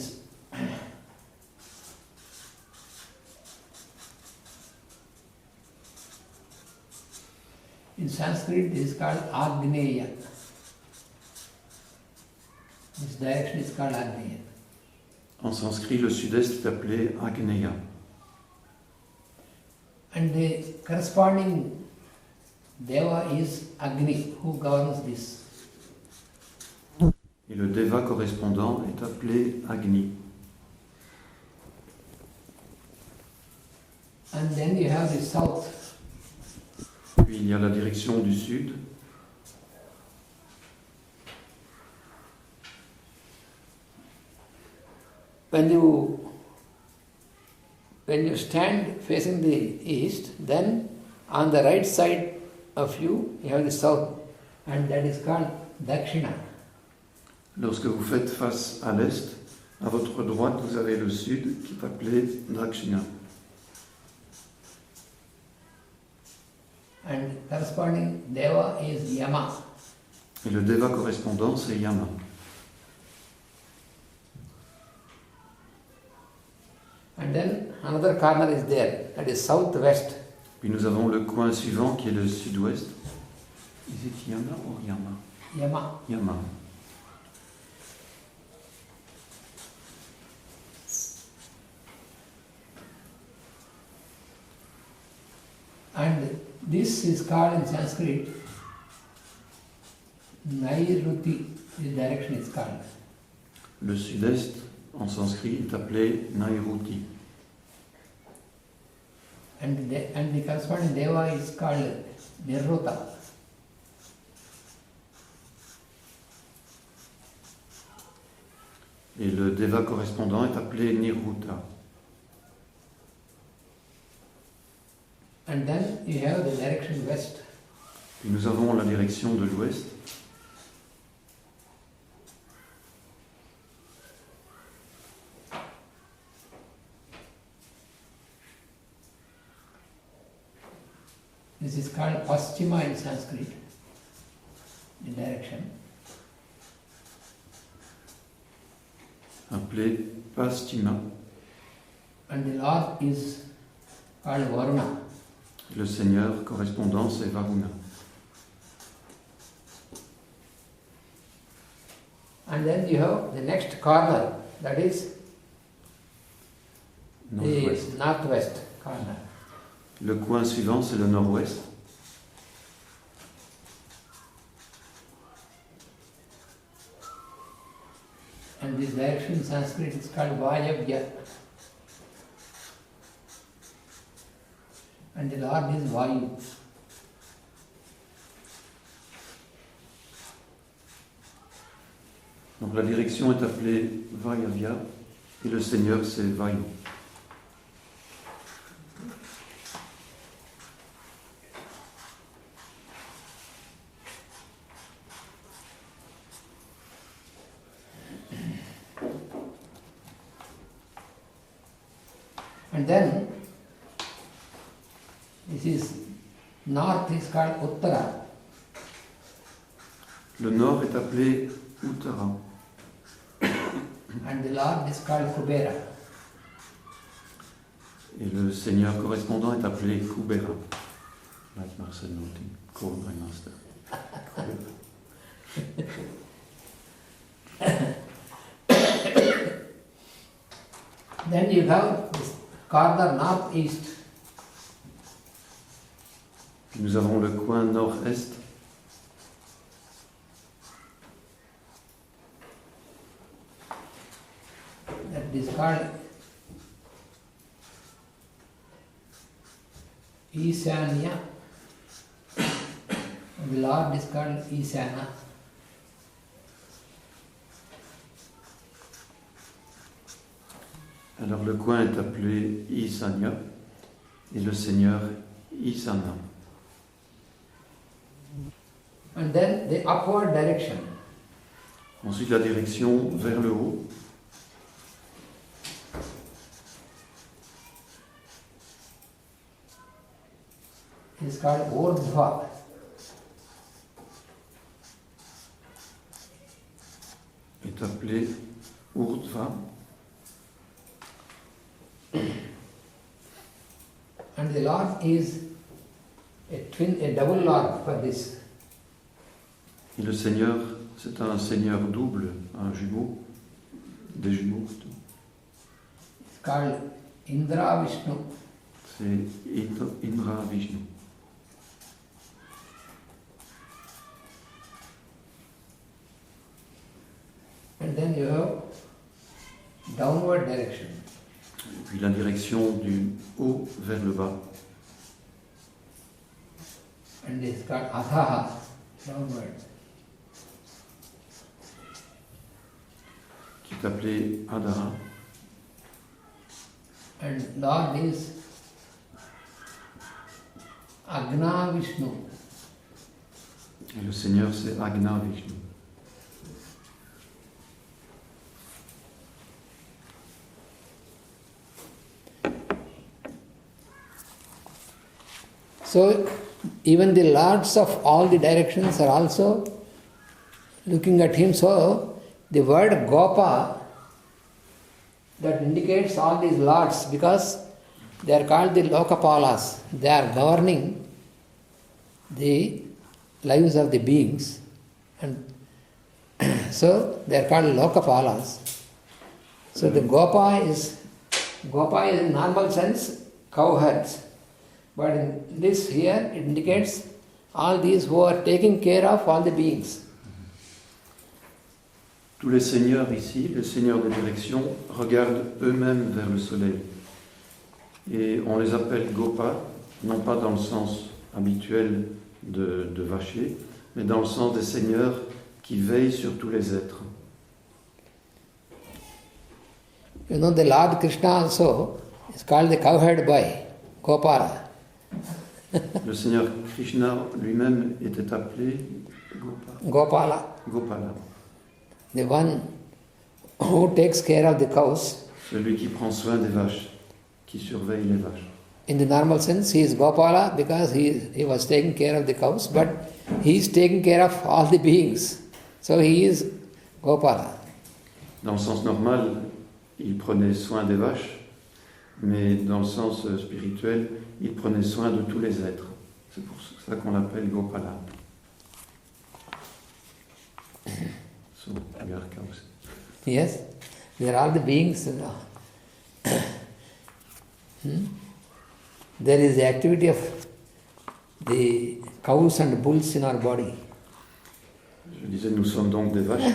in Sanskrit this is called Agneya. This direction is called Agneya. En sanskrit, le Sud-Est est appelé Agneya. And the corresponding deva is Agni, who governs this. Et le Deva correspondant est appelé Agni. And then you have the south. Puis il y a la direction du Sud. When you stand facing the east, then on the right side of you, you have the south, and that is called Dakshina. Lorsque vous faites face à l'Est, à votre droite, vous avez le Sud qui est appelé Dakshina. And corresponding deva is Yama. Et le Deva correspondant, c'est Yama. And then another corner is there, that is southwest. Puis nous avons le coin suivant qui est le Sud-Ouest. Is it Yama or Yama? Yama. Yama. And this is called in Sanskrit Nairuti, this direction is called. Le Sud-Est, en sanskrit, est appelé Nairuti. And the corresponding deva is called Nirruta. Et le Deva correspondant est appelé Nirruta. And then you have the direction west. Puis nous avons la direction de l'Ouest. This is called Paschima in Sanskrit, the direction. Appelé Paschima. And the Lord is called Varuna. Le Seigneur correspondant, c'est Varuna. And then you have the next corner, that is Nord-ouest. the northwest corner. Le coin suivant, c'est le nord-ouest. And this direction in Sanskrit is called Vayavya. And the Lord is Vayu. Donc la direction est appelée Vayavya et le Seigneur c'est Vayu. And then this is north is called Uttara. Le nord est appelé Uttara And the Lord is called Kubera. et le Seigneur correspondant est appelé Kubera. Like Marcel Naughty, called my master. Then you have this corner northeast. Puis nous avons le coin nord-est. That is called Isanya. And the Lord is called Isana. Alors le coin est appelé Isanya et le Seigneur Isana. And then the upward direction. Ensuite la direction vers le haut. Is called Urdhva. Est appelé Urdhva. And the Lord is a double Lord for this. Et le Seigneur, c'est un Seigneur double, un jumeau, des jumeaux plutôt. It's called Indra Vishnu. C'est Indra Vishnu. And then you have downward direction. Et puis la direction du haut vers le bas. And it's called Athaha, downward. Qui est appelé Adara. And Lord is Agna Vishnu. Et le Seigneur, c'est Agna Vishnu. So even the lords of all the directions are also looking at him. So the word Gopa, that indicates all these lords, because they are called the Lokapalas. They are governing the lives of the beings, and so they are called Lokapalas. So the Gopa is in normal sense cowherds. But in this here, it indicates all these who are taking care of all the beings. Tous les seigneurs ici, les seigneurs de direction, regardent eux-mêmes vers le soleil. Et on les appelle Gopa, non pas dans le sens habituel de vacher, mais dans le sens des seigneurs qui veillent sur tous les êtres. You know, the Lord Krishna also is called the cowherd boy, Gopala. Le Seigneur Krishna lui-même était appelé Gopala. The one who takes care of the cows. Celui qui prend soin des vaches, qui surveille les vaches. In the normal sense, he is Gopala because he was taking care of the cows, but he is taking care of all the beings. So he is Gopala. Dans le sens normal, il prenait soin des vaches, mais dans le sens spirituel, il prenait soin de tous les êtres. C'est pour ça qu'on l'appelle Gopala. So we are cows. Yes, they are all the beings. There is the activity of the cows and bulls in our body. Je disais, nous sommes donc des vaches.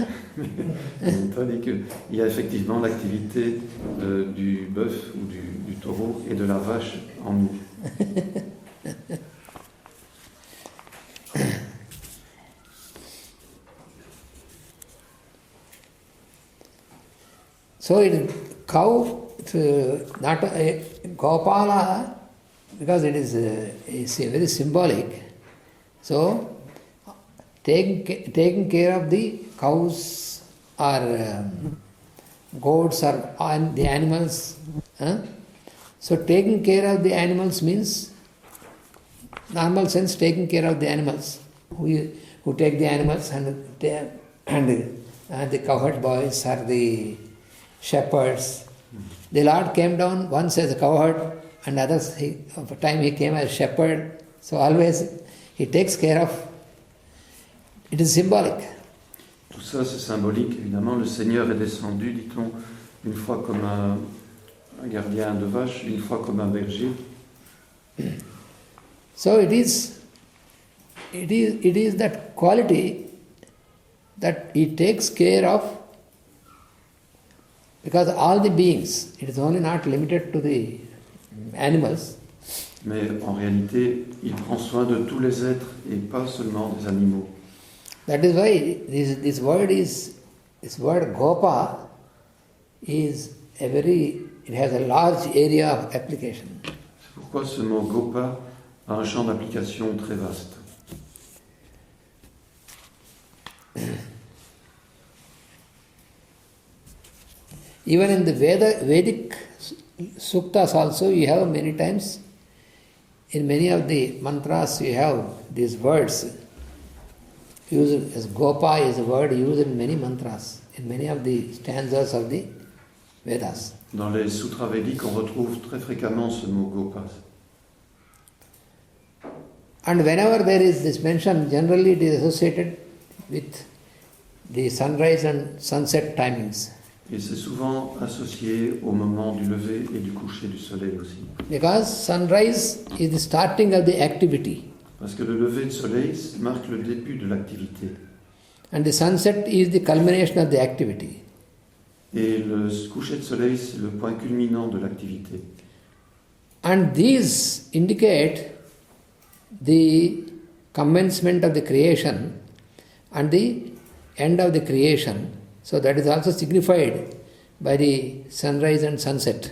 Ananta dit qu'il y a effectivement l'activité du bœuf ou du taureau et de la vache en nous. So it cow, not Gopala, because it is very symbolic. So taking care of the cows or goats or the animals. So taking care of the animals means, normal sense, taking care of the animals. Who take the animals and the cowherd boys or the shepherds. The Lord came down once as a cowherd and others of the time he came as a shepherd. So always he takes care of. It is symbolic. Tout ça c'est symbolique, évidemment. Le Seigneur est descendu, dit-on, une fois comme un gardien de vache, une fois comme un berger. So it is that quality that he takes care of, because all the beings, it is only not limited to the animals. Mais en réalité, il prend soin de tous les êtres et pas seulement des animaux. That is why this word Gopa is it has a large area of application. C'est pourquoi ce mot Gopa a un champ d'application très vaste. Even in the Vedic suktas also you have many times, in many of the mantras you have these words used as Gopa is a word used in many mantras, in many of the stanzas of the Vedas. Dans les sutras védiques, on retrouve très fréquemment ce mot Gopa. And whenever there is this mention, generally it is associated with the sunrise and sunset timings. Et c'est souvent associé au moment du lever et du coucher du soleil aussi. Because sunrise is the starting of the activity. Parce que le lever du soleil marque le début de l'activité. And the sunset is the culmination of the activity. Et le coucher de soleil, c'est le point culminant de l'activité. And these indicate the commencement of the creation and the end of the creation. So that is also signified by the sunrise and sunset.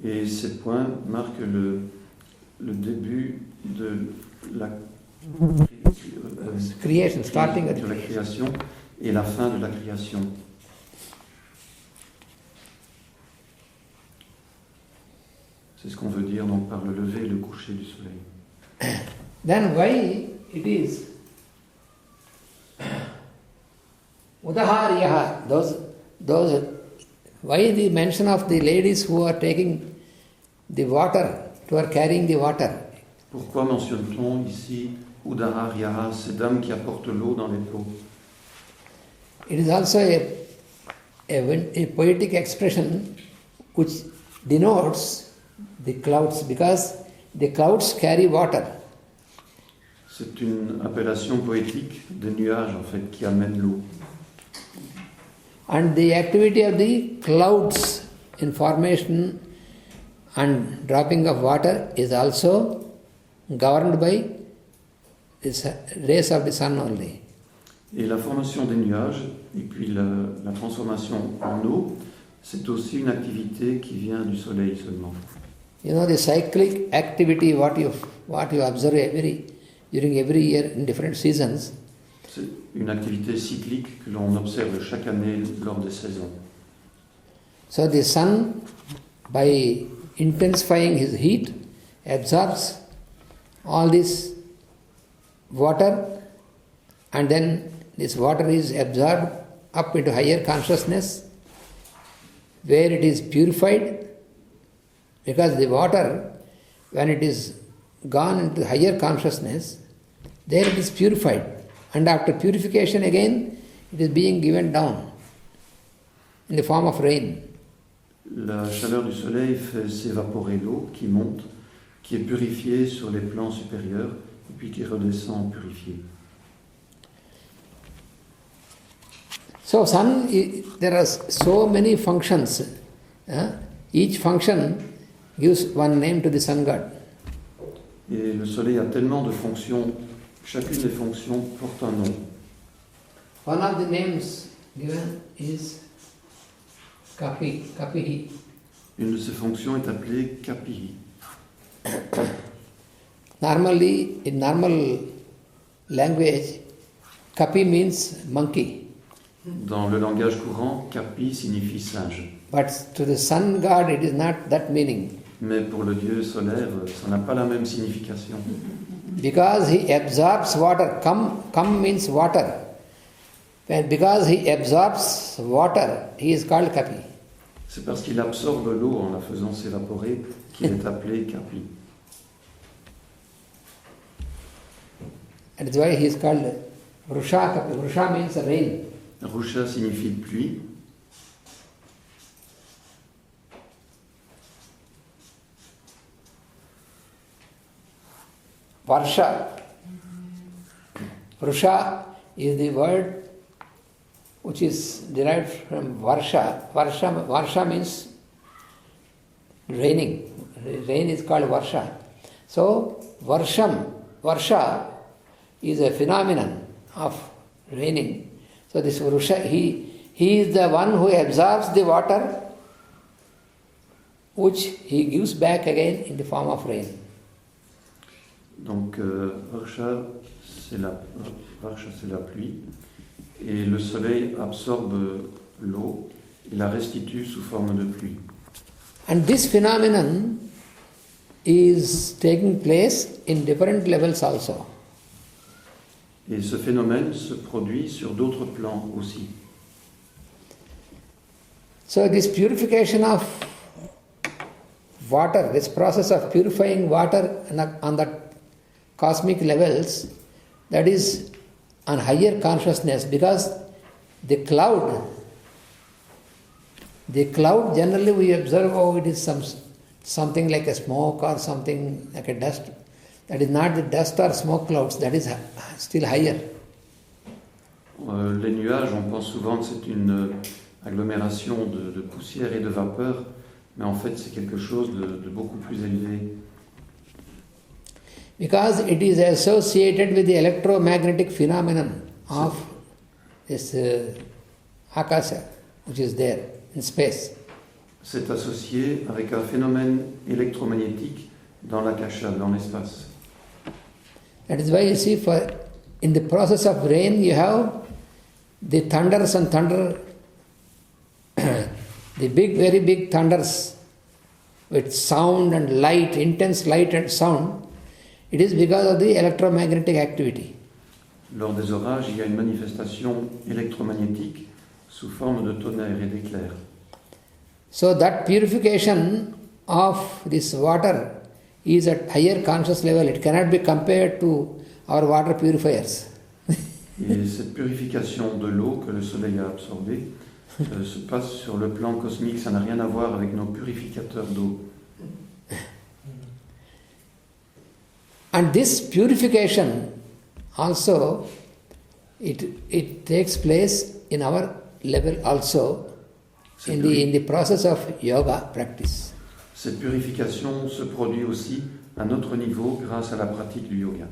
Et ces points marquent le début de la Creation, starting of de the la création et la fin de la création. C'est ce qu'on veut dire donc par le lever et le coucher du soleil. Then why it is Udaharyaha, those why the mention of the ladies who are taking the water, who are carrying the water? Pourquoi mentionne-t-on ici Udaharyaha, ces dames qui apportent l'eau dans les pots? It is also a poetic expression which denotes the clouds, because the clouds carry water. C'est une appellation poétique des nuages en fait qui amènent l'eau. And the activity of the clouds in formation and dropping of water is also governed by the rays of the sun only. Et la formation des nuages et puis la transformation en eau, c'est aussi une activité qui vient du soleil seulement. You know, the cyclic activity, what you observe during every year in different seasons. C'est une activité cyclique que l'on observe chaque année lors des saisons. So the sun, by intensifying his heat, absorbs all this water, and then this water is absorbed up into higher consciousness, where it is purified, because the water, when it is gone into higher consciousness, there it is purified. And after purification again, it is being given down in the form of rain. La chaleur du soleil fait s'évaporer l'eau qui monte, qui est purifiée sur les plans supérieurs et puis qui redescend purifiée. So sun, there are so many functions. Each function gives one name to the sun god. Et le soleil a tellement de fonctions, chacune des fonctions porte un nom. One of the names given is Kapihi. Une de ces fonctions est appelée Kapihi. Normally, in normal language, Kapi means monkey. Dans le langage courant, Kapi signifie singe. But to the sun god, it is not that meaning. Mais pour le dieu solaire, ça n'a pas la même signification. Because he absorbs water. Kam means water. And because he absorbs water, he is called Kapi. C'est parce qu'il absorbe l'eau en la faisant s'évaporer qu'il est appelé Kapi. And that's why he is called Vrusha Kapi. Vrusha means rain. Rusha signifie pluie. Varsha. Vrusha is the word which is derived from Varsha. Varsha means raining. Rain is called Varsha. So, Varsha is a phenomenon of raining. So this Vrusha, he is the one who absorbs the water which he gives back again in the form of rain. Donc, Varsha, c'est la pluie. Et le soleil absorbe l'eau et la restitue sous forme de pluie. And this phenomenon is taking place in different levels also. Et ce phénomène se produit sur d'autres plans aussi. So this purification of water, this process of purifying water on the cosmic levels, that is on higher consciousness, because the cloud generally we observe, it is something like a smoke or something like a dust. That is not the dust or smoke clouds, that is still higher. Les nuages, on pense souvent que c'est une agglomération de poussière et de vapeur, mais en fait c'est quelque chose de beaucoup plus élevé. Because it is associated with the electromagnetic phenomenon of this akasha, which is there in space. C'est associé avec un phénomène électromagnétique dans l'akasha, dans l'espace. That is why you see, in the process of rain, you have the thunders and thunder, the very big thunders with sound and light, intense light and sound. It is because of the electromagnetic activity. Lors des orages, il y a une manifestation électromagnétique sous forme de tonnerre et d'éclairs. So that purification of this water is at higher conscious level. It cannot be compared to our water purifiers. Et cette purification de l'eau que le soleil a absorbée se passe sur le plan cosmique. Ça n'a rien à voir avec nos purificateurs d'eau. And this purification also, it takes place in our level also, in the process of yoga practice. Cette purification se produit aussi à notre niveau grâce à la pratique du yoga.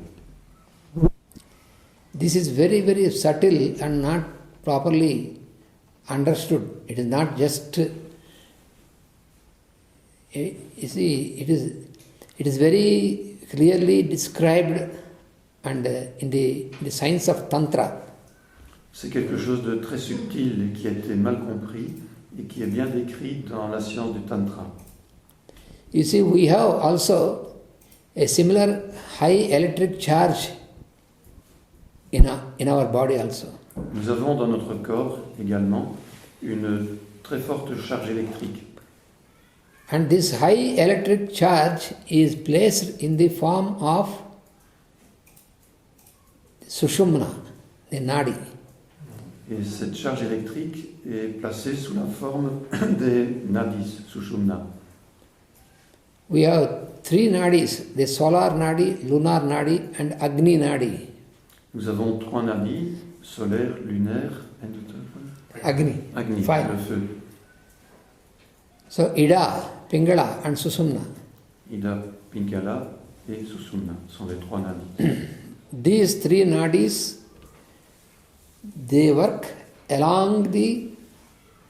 This is very, very subtle and not properly understood. It is not just, you see, it is very clearly described and in the science of Tantra. C'est quelque chose de très subtil et qui a été mal compris et qui est bien décrit dans la science du Tantra. You see, we have also a similar high electric charge in our body also. Nous avons dans notre corps également une très forte charge électrique. And this high electric charge is placed in the form of Sushumna, the nadi. Et cette charge électrique est placée sous la forme des nadis, sushumna. We have 3 nadis, the solar nadi, lunar nadi and Agni nadi. Nous avons 3 nadis, solaire, lunaire, and Agni, Agni, fire. le feu. So Ida, Pingala and Susumna. Ida, Pingala et Susumna sont les 3 nadis. These 3 nadis, they work along the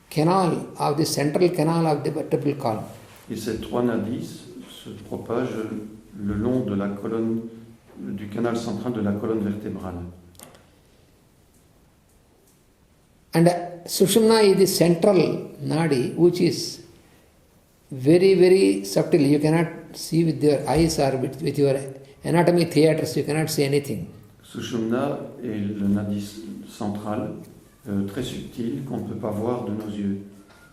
canal of the central canal of the vertebral column. Et ces 3 nadis se propagent le long de la colonne, du canal central de la colonne vertébrale. And Sushumna is the central nadi, which is very, very subtle. You cannot see with your eyes or with your anatomy theatres, you cannot see anything. Sushumna est le nadi central, très subtil, qu'on ne peut pas voir de nos yeux.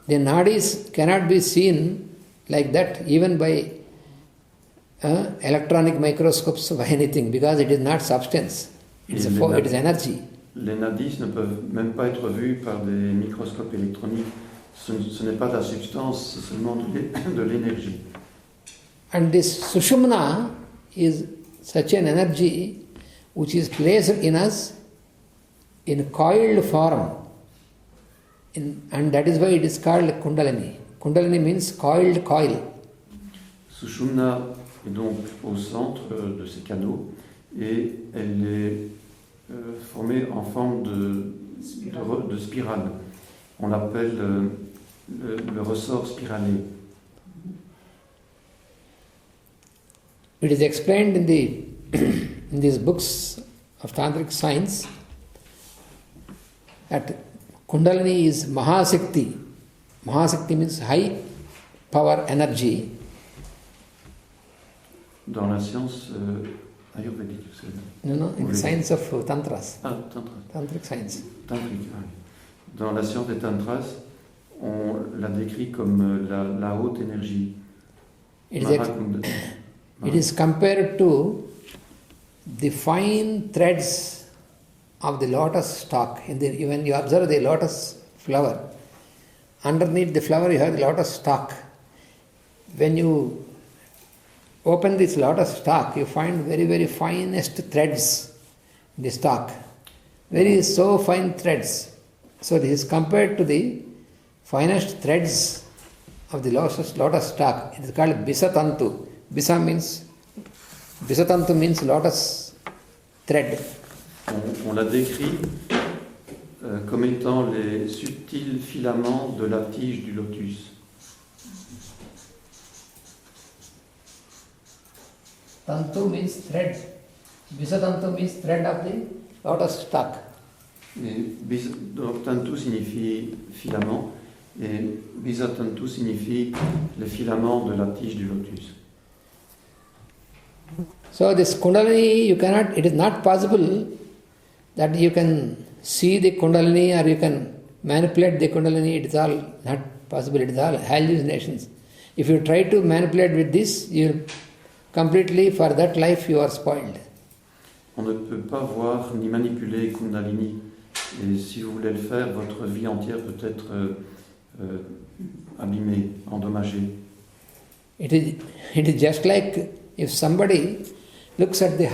The nadis cannot be seen like that even by electronic microscopes or by anything, because it is not substance, it is energy. Les nadis ne peuvent même pas être vus par des microscopes électroniques. Ce n'est pas de la substance, c'est seulement de l'énergie. And this Sushumna is such an energy which is placed in us in coiled form. And that is why it is called Kundalini. Kundalini means coiled coil. Sushumna est donc au centre de ces canaux et elle est formée en forme de spirale. On l'appelle le ressort spiralé. It is explained in these books of Tantric science that Kundalini is Mahashakti. Mahashakti means high power energy. Dans la science ayurvédique, c'est No, in the science of Tantras. Ah, Tantra. Tantric science. Tantrique, oui. Dans la science des Tantras, on la décrit comme la haute énergie. It is compared to the fine threads of the lotus stalk. When you observe the lotus flower, underneath the flower you have the lotus stalk. When you open this lotus stalk, you find very, very finest threads in the stalk. So fine threads. So this is compared to the finest threads of the lotus stalk. It is called Bisatantu. Bisatantu means lotus thread. On la décrit comme étant les subtils filaments de la tige du lotus. Tantu means thread. Bisatantu means thread of the lotus stalk. Donc tantu signifie filament et bisatantu signifie les filaments de la tige du lotus. So this Kundalini, it is not possible that you can see the Kundalini or you can manipulate the Kundalini. It is all not possible. It is all hallucinations. If you try to manipulate with this, you completely, for that life, you are spoiled. On ne peut pas voir ni manipuler Kundalini. Et si vous voulez le faire, votre vie entière peut être abîmée, endommagée. It is just like if somebody looks at the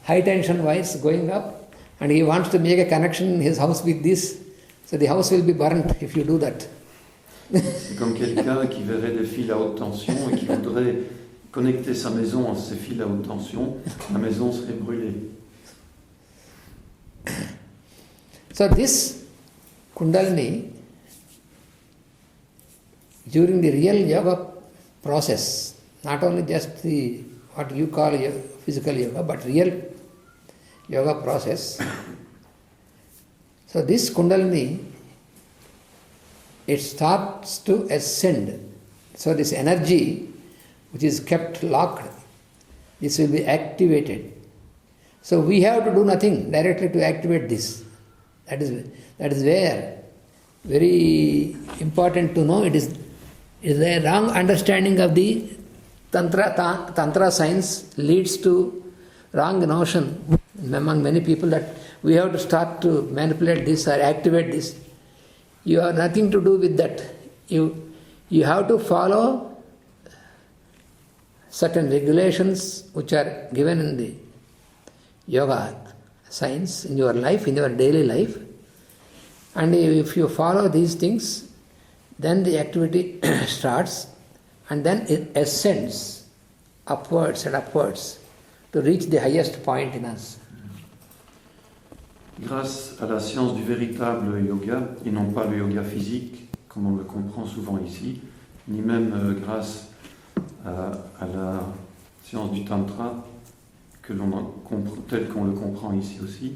high tension wires going up and he wants to make a connection in his house with this, so the house will be burnt if you do that. C'est comme quelqu'un qui verrait des fils à haute tension et qui voudrait connecter sa maison à ces fils à haute tension, la maison serait brûlée. So this Kundalini, during the real yoga process, not only just what you call physical yoga, but real yoga process. So this Kundalini, it starts to ascend. So this energy, which is kept locked, this will be activated. So we have to do nothing directly to activate this. That is where very important to know. It is a wrong understanding of the Tantra science leads to wrong notion among many people that we have to start to manipulate this or activate this. You have nothing to do with that. You have to follow certain regulations which are given in the yoga science in your life, in your daily life. And if you follow these things, then the activity starts, and then it ascends upwards and upwards to reach the highest point in us. Grâce à la science du véritable yoga, et non pas le yoga physique, comme on le comprend souvent ici, ni même grâce à la science du tantra, tel qu'on le comprend ici aussi.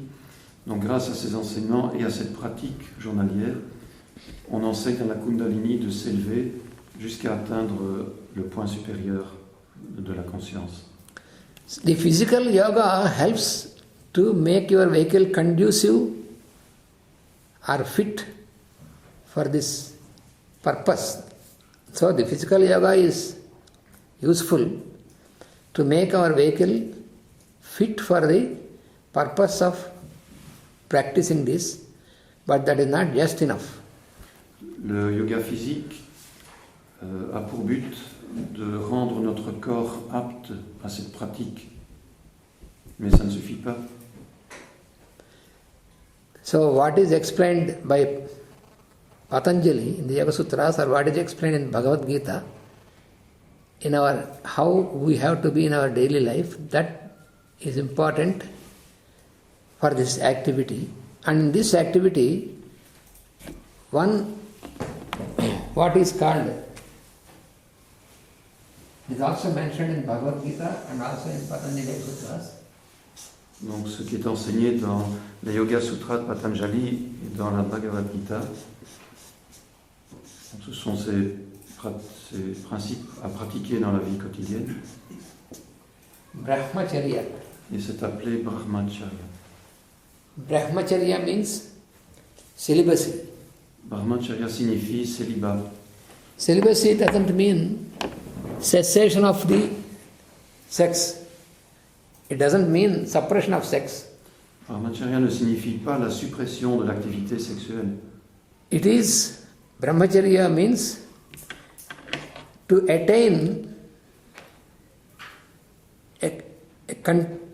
Donc grâce à ces enseignements et à cette pratique journalière, on enseigne à la Kundalini de s'élever jusqu'à atteindre le point supérieur de la conscience. The physical yoga helps to make your vehicle conducive or fit for this purpose. So the physical yoga is useful to make our vehicle fit for the purpose of practicing this, but that is not just enough. Le yoga physique a pour but de rendre notre corps apte à cette pratique, mais ça ne suffit pas. So what is explained by Patanjali in the Yoga Sutras, or what is explained in Bhagavad Gita, in our how we have to be in our daily life, that is important for this activity. And in this activity, what is called, is also mentioned in Bhagavad Gita and also in Patanjali Sutras. Donc ce qui est enseigné dans les Yoga Sutras de Patanjali et dans la Bhagavad Gita, ce sont ces principes à pratiquer dans la vie quotidienne. Brahmacharya. Et c'est appelé Brahmacharya. Brahmacharya means celibacy. Brahmacharya signifie célibat. Celibacy doesn't mean cessation of the sex. It doesn't mean suppression of sex. Brahmacharya ne signifie pas la suppression de l'activité sexuelle. It is, Brahmacharya means to attain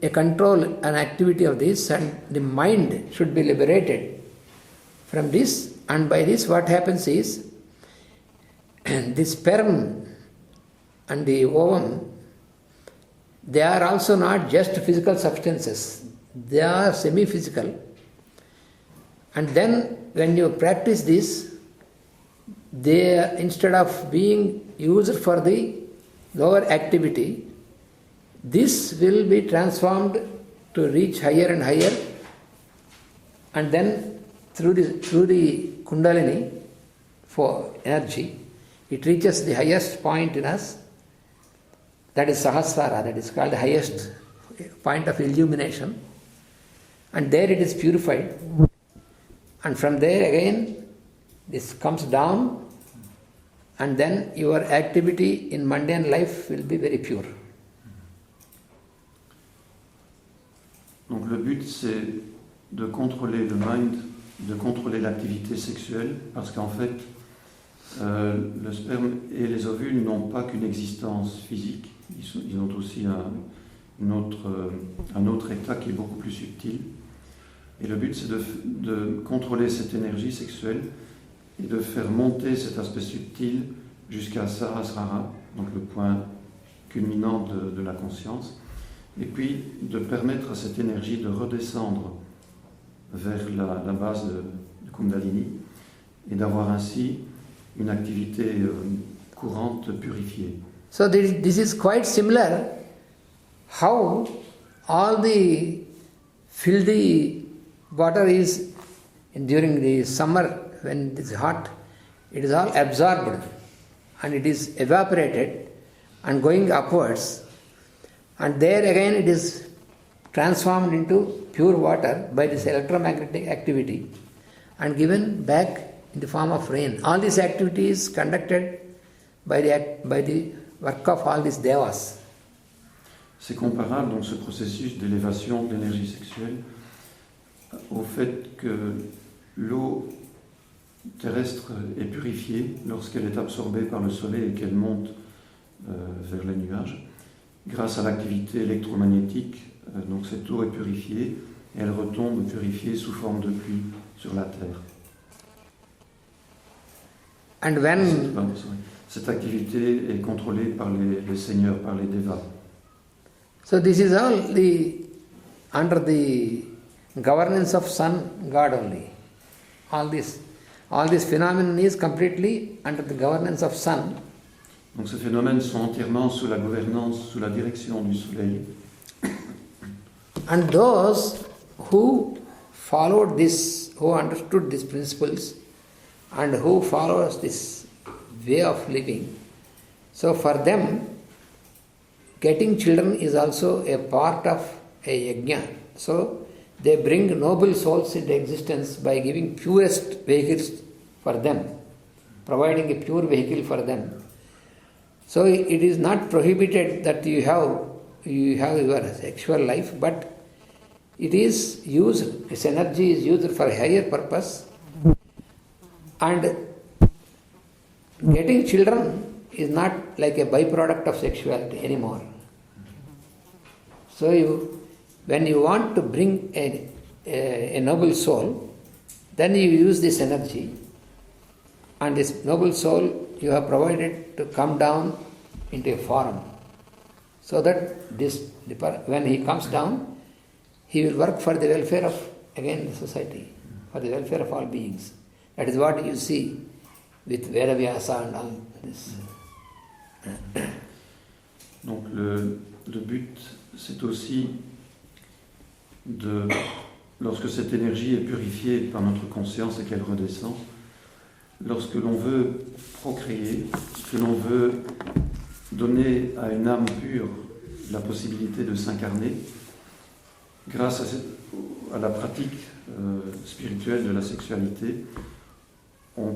a control, an activity of this, and the mind should be liberated from this, and by this what happens is the sperm and the ovum, they are also not just physical substances, they are semi-physical. And then when you practice this, they, instead of being used for the lower activity, this will be transformed to reach higher and higher, and then through the Kundalini for energy, it reaches the highest point in us, that is Sahasrara, that is called the highest point of illumination, and there it is purified, and from there again this comes down, and then your activity in mundane life will be very pure. Donc le but c'est de contrôler le mind, de contrôler l'activité sexuelle, parce qu'en fait le sperme et les ovules n'ont pas qu'une existence physique, ils ont aussi un autre état qui est beaucoup plus subtil. Et le but c'est de contrôler cette énergie sexuelle et de faire monter cet aspect subtil jusqu'à Sahasrara, donc le point culminant de la conscience, et puis de permettre à cette énergie de redescendre vers la base de Kundalini et d'avoir ainsi une activité courante purifiée. So this is quite similar how all the filthy water is during the summer when it is hot, it is all absorbed and it is evaporated and going upwards, and there again it is transformed into pure water by this electromagnetic activity and given back in the form of rain. All these activities conducted by the work of all these devas. C'est comparable donc ce processus d'élévation de l'énergie sexuelle au fait que l'eau terrestre est purifiée lorsqu'elle est absorbée par le soleil et qu'elle monte vers les nuages. Grâce à l'activité électromagnétique, donc cette eau est purifiée et elle retombe purifiée sous forme de pluie sur la terre. And when Cette activité est contrôlée par les seigneurs, par les devas. so this is all under the governance of sun god only. All this phenomenon is completely under the governance of sun. Donc ces phénomènes sont entièrement sous la gouvernance, sous la direction du soleil. And those who followed this, who understood these principles and who follows this way of living, so for them getting children is also a part of a yajna. So they bring noble souls into existence by giving purest vehicles for them, providing a pure vehicle for them. So it is not prohibited that you have your sexual life, but it is used, this energy is used for a higher purpose, and getting children is not like a byproduct of sexuality anymore. So when you want to bring a noble soul, then you use this energy, and this noble soul you have provided to come down into a form, so that when he comes down, he will work for the welfare of, again, the society, for the welfare of all beings. That is what you see with Vedavyasa and all this. Donc le but, c'est aussi lorsque cette énergie est purifiée par notre conscience et qu'elle redescend, lorsque l'on veut procréer, que l'on veut donner à une âme pure la possibilité de s'incarner, grâce à la pratique spirituelle de la sexualité, on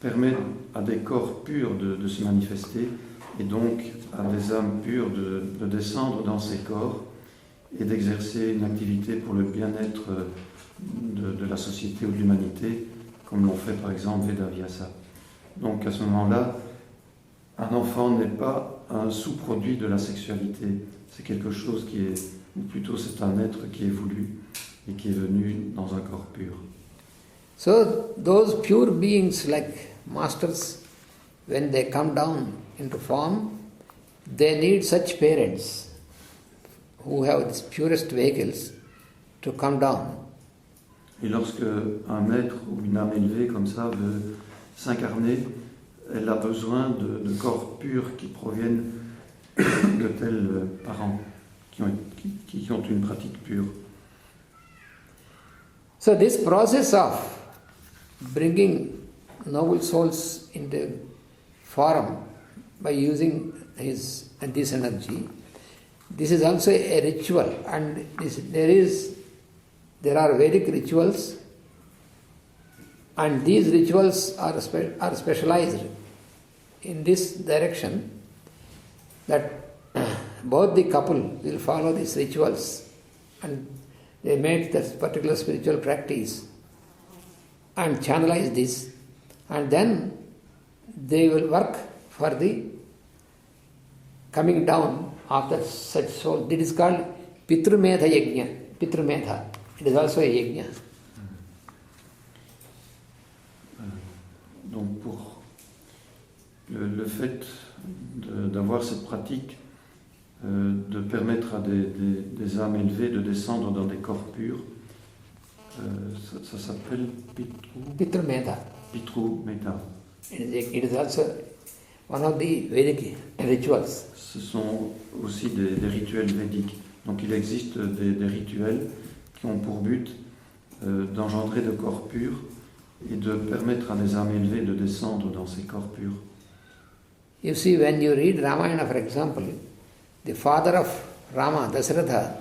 permet à des corps purs de se manifester et donc à des âmes pures de descendre dans ces corps et d'exercer une activité pour le bien-être de la société ou de l'humanité, comme l'ont fait par exemple Vedavyasa. Donc à ce moment-là, un enfant n'est pas un sous-produit de la sexualité, c'est quelque chose qui est, ou plutôt c'est un être qui est voulu et qui est venu dans un corps pur. So those pure beings like masters, when they come down into form, they need such parents who have these purest vehicles to come down. Et lorsque un maître ou une âme élevée comme ça veut s'incarner, elle a besoin de corps purs qui proviennent de tels parents qui ont une pratique pure. So this process of bringing noble souls into form by using this energy, this is also a ritual, and there are Vedic rituals, and these rituals are specialized in this direction, that both the couple will follow these rituals and they make that particular spiritual practice and channelize this, and then they will work for the coming down of that such soul. It is called Pitrumedha Yajna. Pitrumedha. It is also a yajna. Donc pour le fait d'avoir cette pratique, de permettre à des âmes élevées de descendre dans des corps purs, ça s'appelle Pitrumedha. Pitrumedha. It is also one of the Vedic rituals. Ce sont aussi des rituels védiques. Donc il existe des rituels qui ont pour but d'engendrer de corps purs et de permettre à des âmes élevées de descendre dans ces corps purs. You see, when you read Ramayana, for example, the father of Rama, Dasharatha,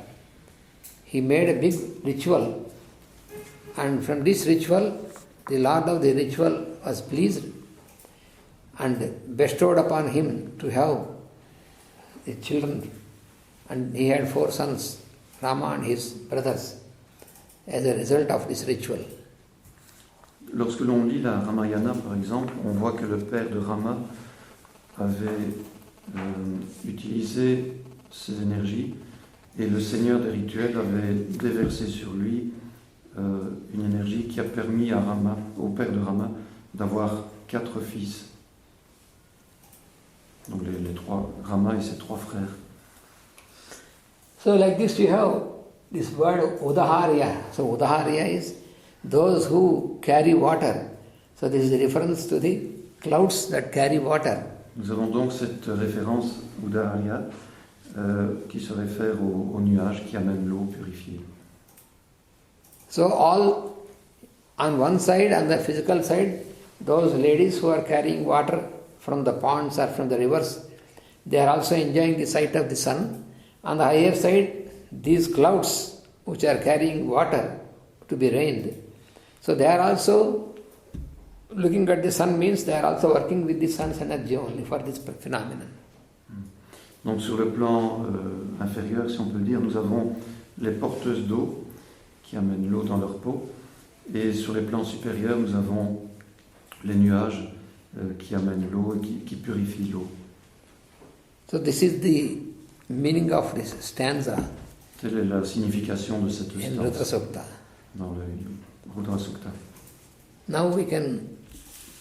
he made a big ritual, and from this ritual, the Lord of the ritual was pleased and bestowed upon him to have the children. And he had 4 sons, Rama and his brothers. as a result of this ritual. Lorsque l'on lit la Ramayana, par exemple, on voit que le père de Rama avait utilisé ses énergies et le seigneur des rituels avait déversé sur lui une énergie qui a permis à Rama, au père de Rama, d'avoir 4 fils. Donc les 3, Rama et ses 3 frères. So like this you have this word Udaharya. So Udaharya is those who carry water. So this is a reference to the clouds that carry water. Nous avons donc cette référence Udaharya qui se réfère aux nuages qui amènent l'eau purifiée. So all on one side, on the physical side, those ladies who are carrying water from the ponds or from the rivers, they are also enjoying the sight of the sun. On the higher side, these clouds which are carrying water to be rained. So they are also looking at the sun, means they are also working with the sun's energy only for this phenomenon. Donc sur le plan inférieur, si on peut dire, nous avons les porteuses d'eau qui amènent l'eau dans leur peau, et sur les plans supérieurs, nous avons les nuages qui amènent l'eau et qui purifient l'eau. So this is the meaning of this stanza Telle est la signification de cette in Rudra stanza Sukta. dans le Rudra Sukta. Now we can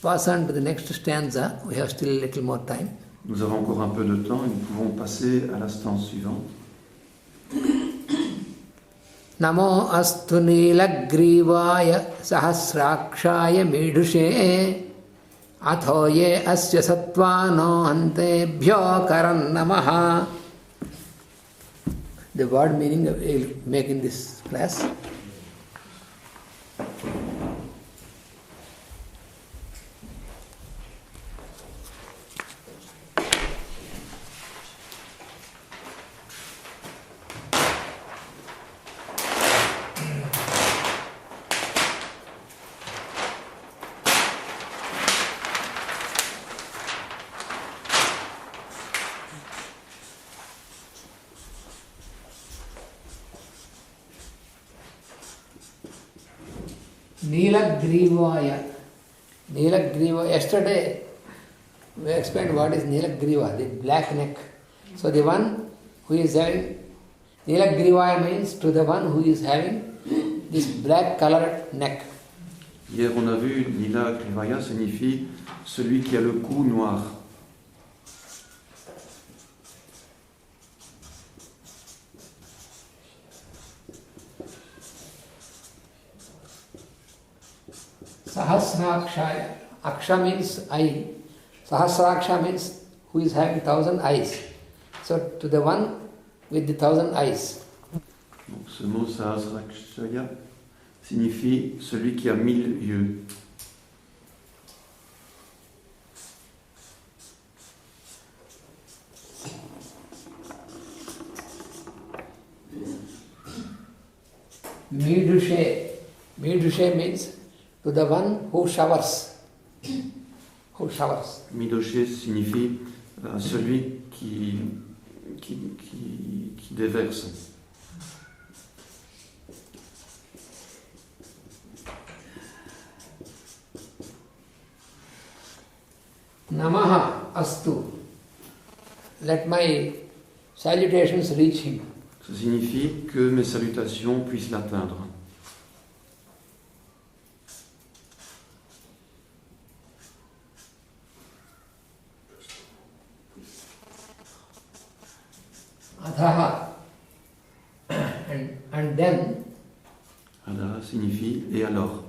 pass on to the next stanza. We have still a little more time. Nous avons encore un peu de temps et nous pouvons passer à la stanze suivante. Namo astu nilagrivaaya sahasrakshaya midushe athoye asya sattvano antebhyo karan namaha. The word meaning I will make in this class. Nilagrivaaya. Nilagriva. Yesterday we explained what is Nilagriva, the black neck. So the one who is having Nilagrivaaya means to the one who is having this black colored neck. Hier, on a vu Nila Krivaya signifie celui qui a le cou noir. Sahasrakshaya. Aksha means eye. Sahasraksha means who is having 1,000 eyes. So to the one with the 1,000 eyes. Donc, ce mot Sahasrakshaya signifie celui qui a 1000 yeux. Midushe. Midushe means to the one who showers. Who showers. Midoshe signifie celui qui déverse. Namaha astu. Let my salutations reach him. Ça signifie que mes salutations puissent l'atteindre. Adhaha. And then Adha signifie et alors.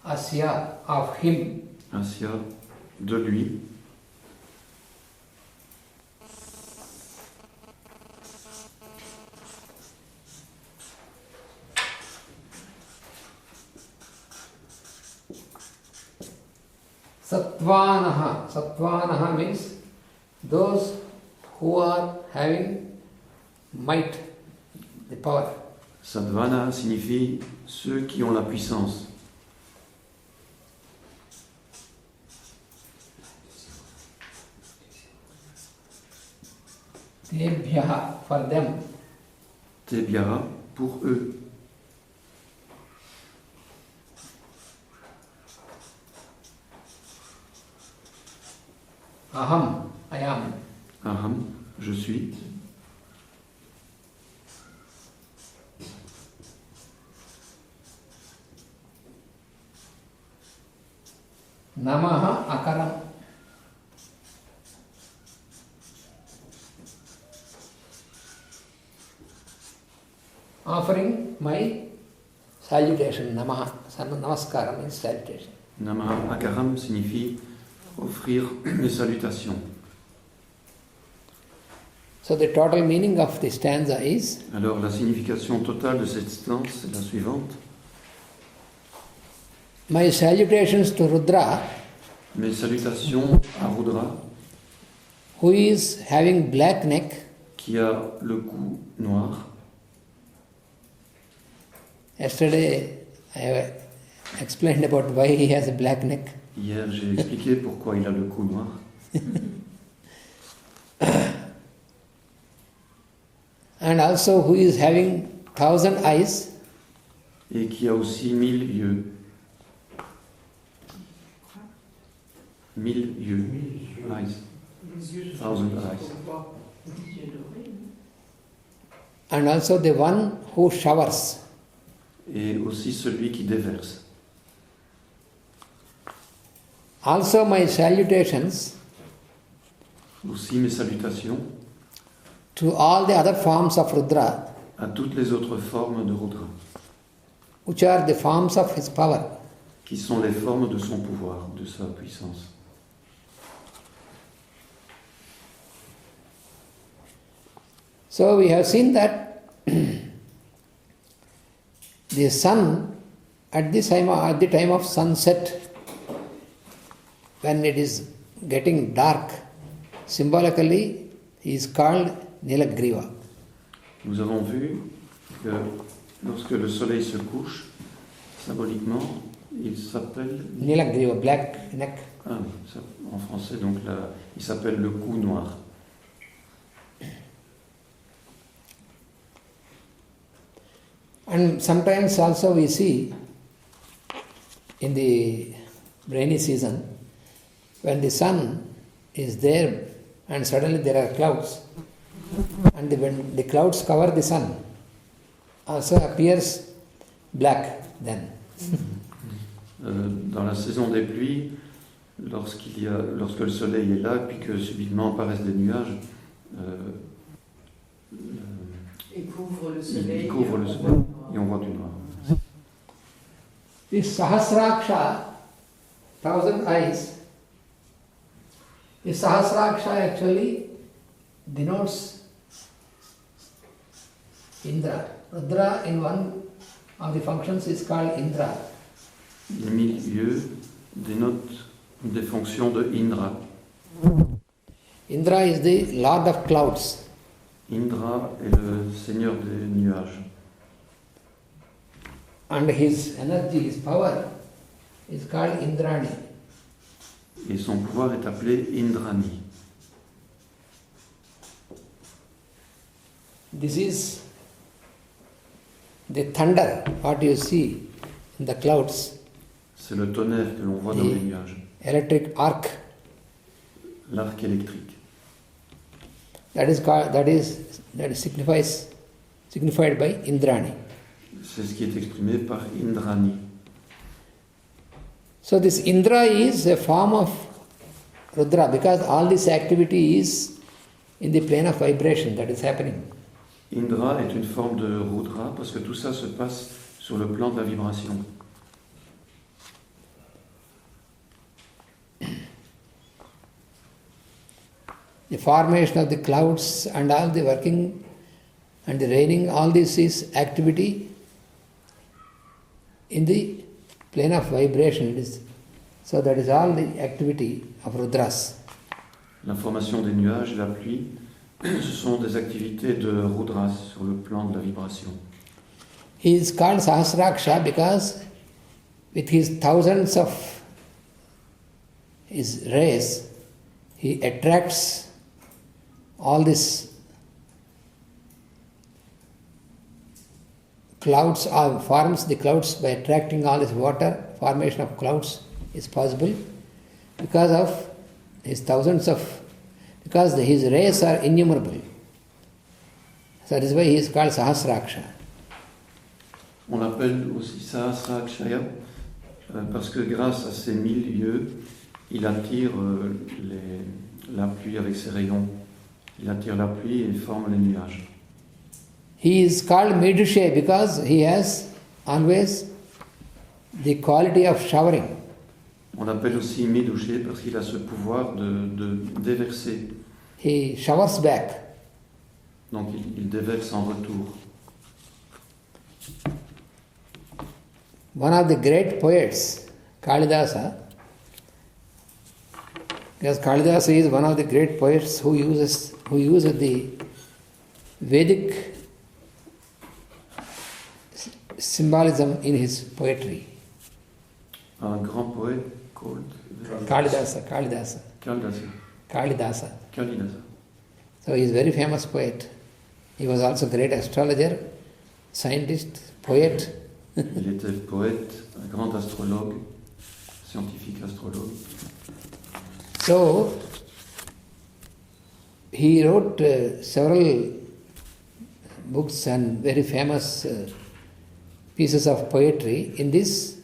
asya, of him. Asya, de lui. Sattvanaha. Sattvanaha means those who are having might, the power. Sattvana signifie ceux qui ont la puissance. Tebhyaha, for them. Tebhyaha, pour eux. Aham, I am. Aham, je suis. Namaha akaram. Offering my salutation, namaha. Namaskara means salutation. Namaha Akaram signifie offrir mes salutations. So the total meaning of the stanza is, Alors la signification totale de cette stance est la suivante. my salutations to Rudra, Mes salutations à Rudra, who is having black neck, qui a le cou noir. Yesterday I have explained about why he has a black neck. Hier, j'ai expliqué pourquoi il a le cou noir. And also who is having 1,000 eyes, Et qui a aussi 1000 yeux. 1000 yeux. Eyes. 1000 eyes. and also the one who showers. Et aussi celui qui déverse. Also my salutations Aussi mes salutations to all the other forms of Rudra, à toutes les autres formes de Rudra, which are the forms of his power. qui sont les formes de son pouvoir, de sa puissance. So we have seen that the sun at the time of sunset, when it is getting dark, symbolically he is called Nilagriva. Nous avons vu que lorsque le soleil se couche, symboliquement, il s'appelle... Nilagriva, black neck. Ah oui, en français, donc là, il s'appelle le cou noir. And sometimes also we see in the rainy season, when the sun is there and suddenly there are clouds, and when the clouds cover the sun, also appears black then. Dans la saison des pluies, lorsque le soleil est là, puis que subitement apparaissent des nuages, Il couvre le soleil. il couvre le soleil et on voit du noir. This Sahasraksha, 1,000 eyes, this Sahasraksha actually denotes Indra. Rudra in one of the functions is called Indra. Les 1000 yeux dénotent des fonctions de Indra. Indra is the lord of clouds. Indra est le seigneur des nuages. And his energy, his power is called Indrani. Et son pouvoir est appelé Indrani. This is the thunder, what you see in the clouds, C'est le tonnerre que l'on voit dans les nuages. electric arc. L'arc électrique. That is signified by Indrani. C'est ce qui est exprimé par Indrani. So this Indra is a form of Rudra because all this activity is in the plane of vibration that is happening. Indra est une forme de Rudra parce que tout ça se passe sur le plan de la vibration. The formation of the clouds and all the working and the raining, all this is activity in the plane of vibration. It is, so that is all the activity of Rudras. La formation des nuages et la pluie, ce sont des activités de Rudras sur le plan de la vibration. He is called Sahasraksha because with his thousands of his rays, he attracts all this clouds forms the clouds by attracting all this water. Formation of clouds is possible because of his because his rays are innumerable. So that is why he is called Sahasraksha. On l'appelle aussi Sahasrakshaya parce que grâce à ses 1000 yeux, il attire la pluie avec ses rayons. Il attire la pluie et forme les nuages. He is called Midushe because he has always the quality of showering. On l'appelle aussi Midushe parce qu'il a ce pouvoir de déverser. He showers back. Donc il déverse en retour. One of the great poets, Kalidasa, because Kalidasa is one of the great poets who uses the Vedic symbolism in his poetry. Un grand poète called Kalidasa. So he is a very famous poet. He was also a great astrologer, scientist, poet. Il était poète, un grand astrologue, scientifique astrologue. So he wrote several books and very famous pieces of poetry. In this,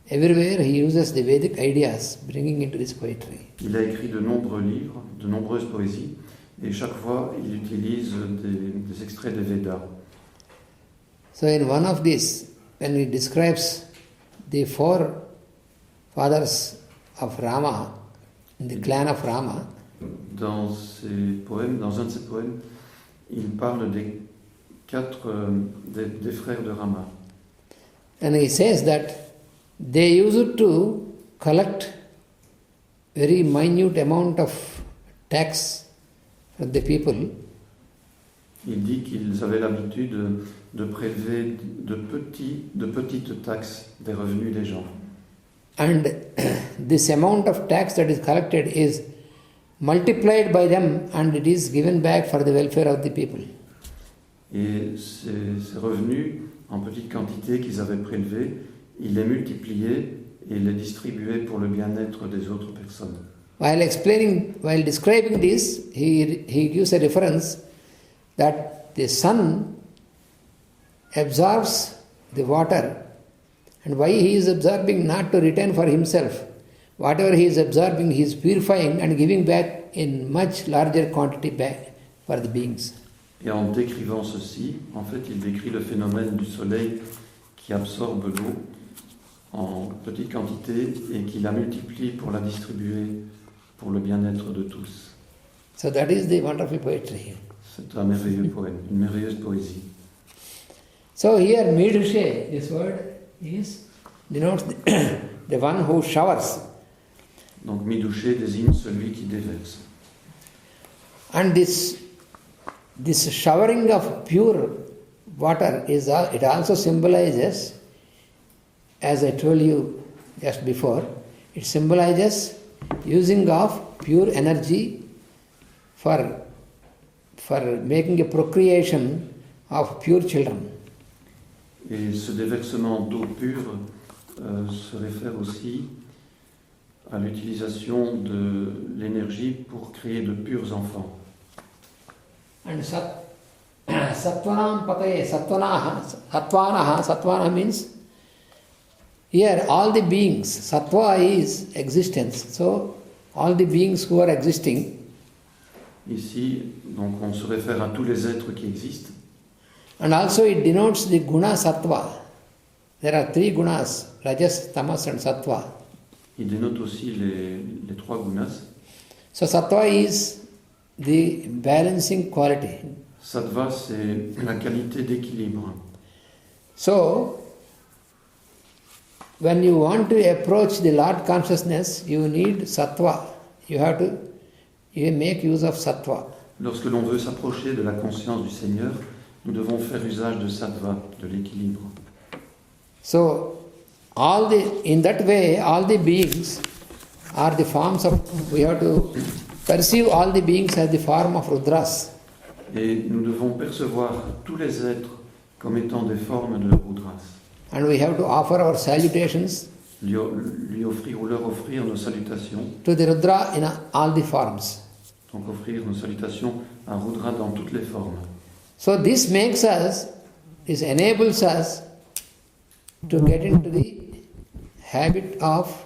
everywhere he uses the Vedic ideas, bringing into this poetry. Il a écrit de nombreux livres, de nombreuses poésies, et chaque fois il utilise des extraits des Védas. So in one of these, when he describes the 4 fathers of Rama, in the clan of Rama, dans un de ses poèmes, il parle des 4 des frères de Rama. and he says that they used to collect very minute amount of tax from the people. Il dit qu'ils avaient l'habitude de prélever de petites taxes des revenus des gens. And this amount of tax that is collected is multiplied by them and it is given back for the welfare of the people. Et ces revenus, en petite quantité qu'ils avaient prélevés, ils les multipliaient et les distribuaient pour le bien-être des autres personnes. While describing this, he gives a reference that the sun absorbs the water, and why he is absorbing not to retain for himself. Whatever he is absorbing, he is purifying and giving back in much larger quantity back for the beings. Et en décrivant ceci, en fait, il décrit le phénomène du soleil qui absorbe l'eau en petite quantité et qui la multiplie pour la distribuer pour le bien-être de tous. So that is the wonderful poetry here. C'est un merveilleux poème, une merveilleuse poésie. So here, Midushe, this word denotes the one who showers. Donc Midushe désigne celui qui déverse. And this showering of pure water it also symbolizes, as I told you just before, it symbolizes using of pure energy for making a procreation of pure children. Et ce déversement d'eau pure se réfère aussi à l'utilisation de l'énergie pour créer de purs enfants. And Sattvanam Pataye, Sattvanaha means here all the beings, Sattva is existence, so all the beings who are existing. Ici, donc on se réfère à tous les êtres qui existent. And also it denotes the guna sattva. There are 3 gunas, rajas, tamas and sattva. Il dénote aussi les 3 gunas. So sattva is the balancing quality. Sattva, c'est la qualité d'équilibre. So, when you want to approach the Lord consciousness, you need sattva. You make use of sattva. Lorsque l'on veut s'approcher de la conscience du Seigneur, nous devons faire usage de sattva, de l'équilibre. So, in that way, all the beings are the forms of, we have to perceive all the beings as the form of Rudras. Et nous devons percevoir tous les êtres comme étant des formes de Rudras. And we have to offer our salutations Lui offrir ou leur offrir nos salutations, to the Rudra in all the forms. donc offrir nos salutations à Rudra dans toutes les formes. So this enables us to get into the habit of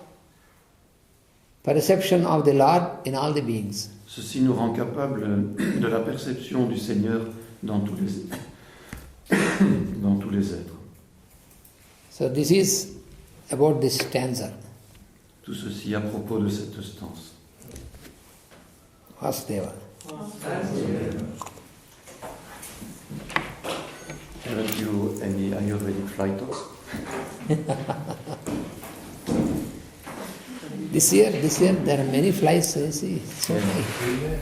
perception of the Lord in all the beings. Ceci nous rend capables de la perception du Seigneur dans tous les êtres. So this is about this stanza. Tout ceci à propos de cette stance. Vasudeva. Haven't you any Ayurvedic fly talks? This year there are many flies, you see. So many.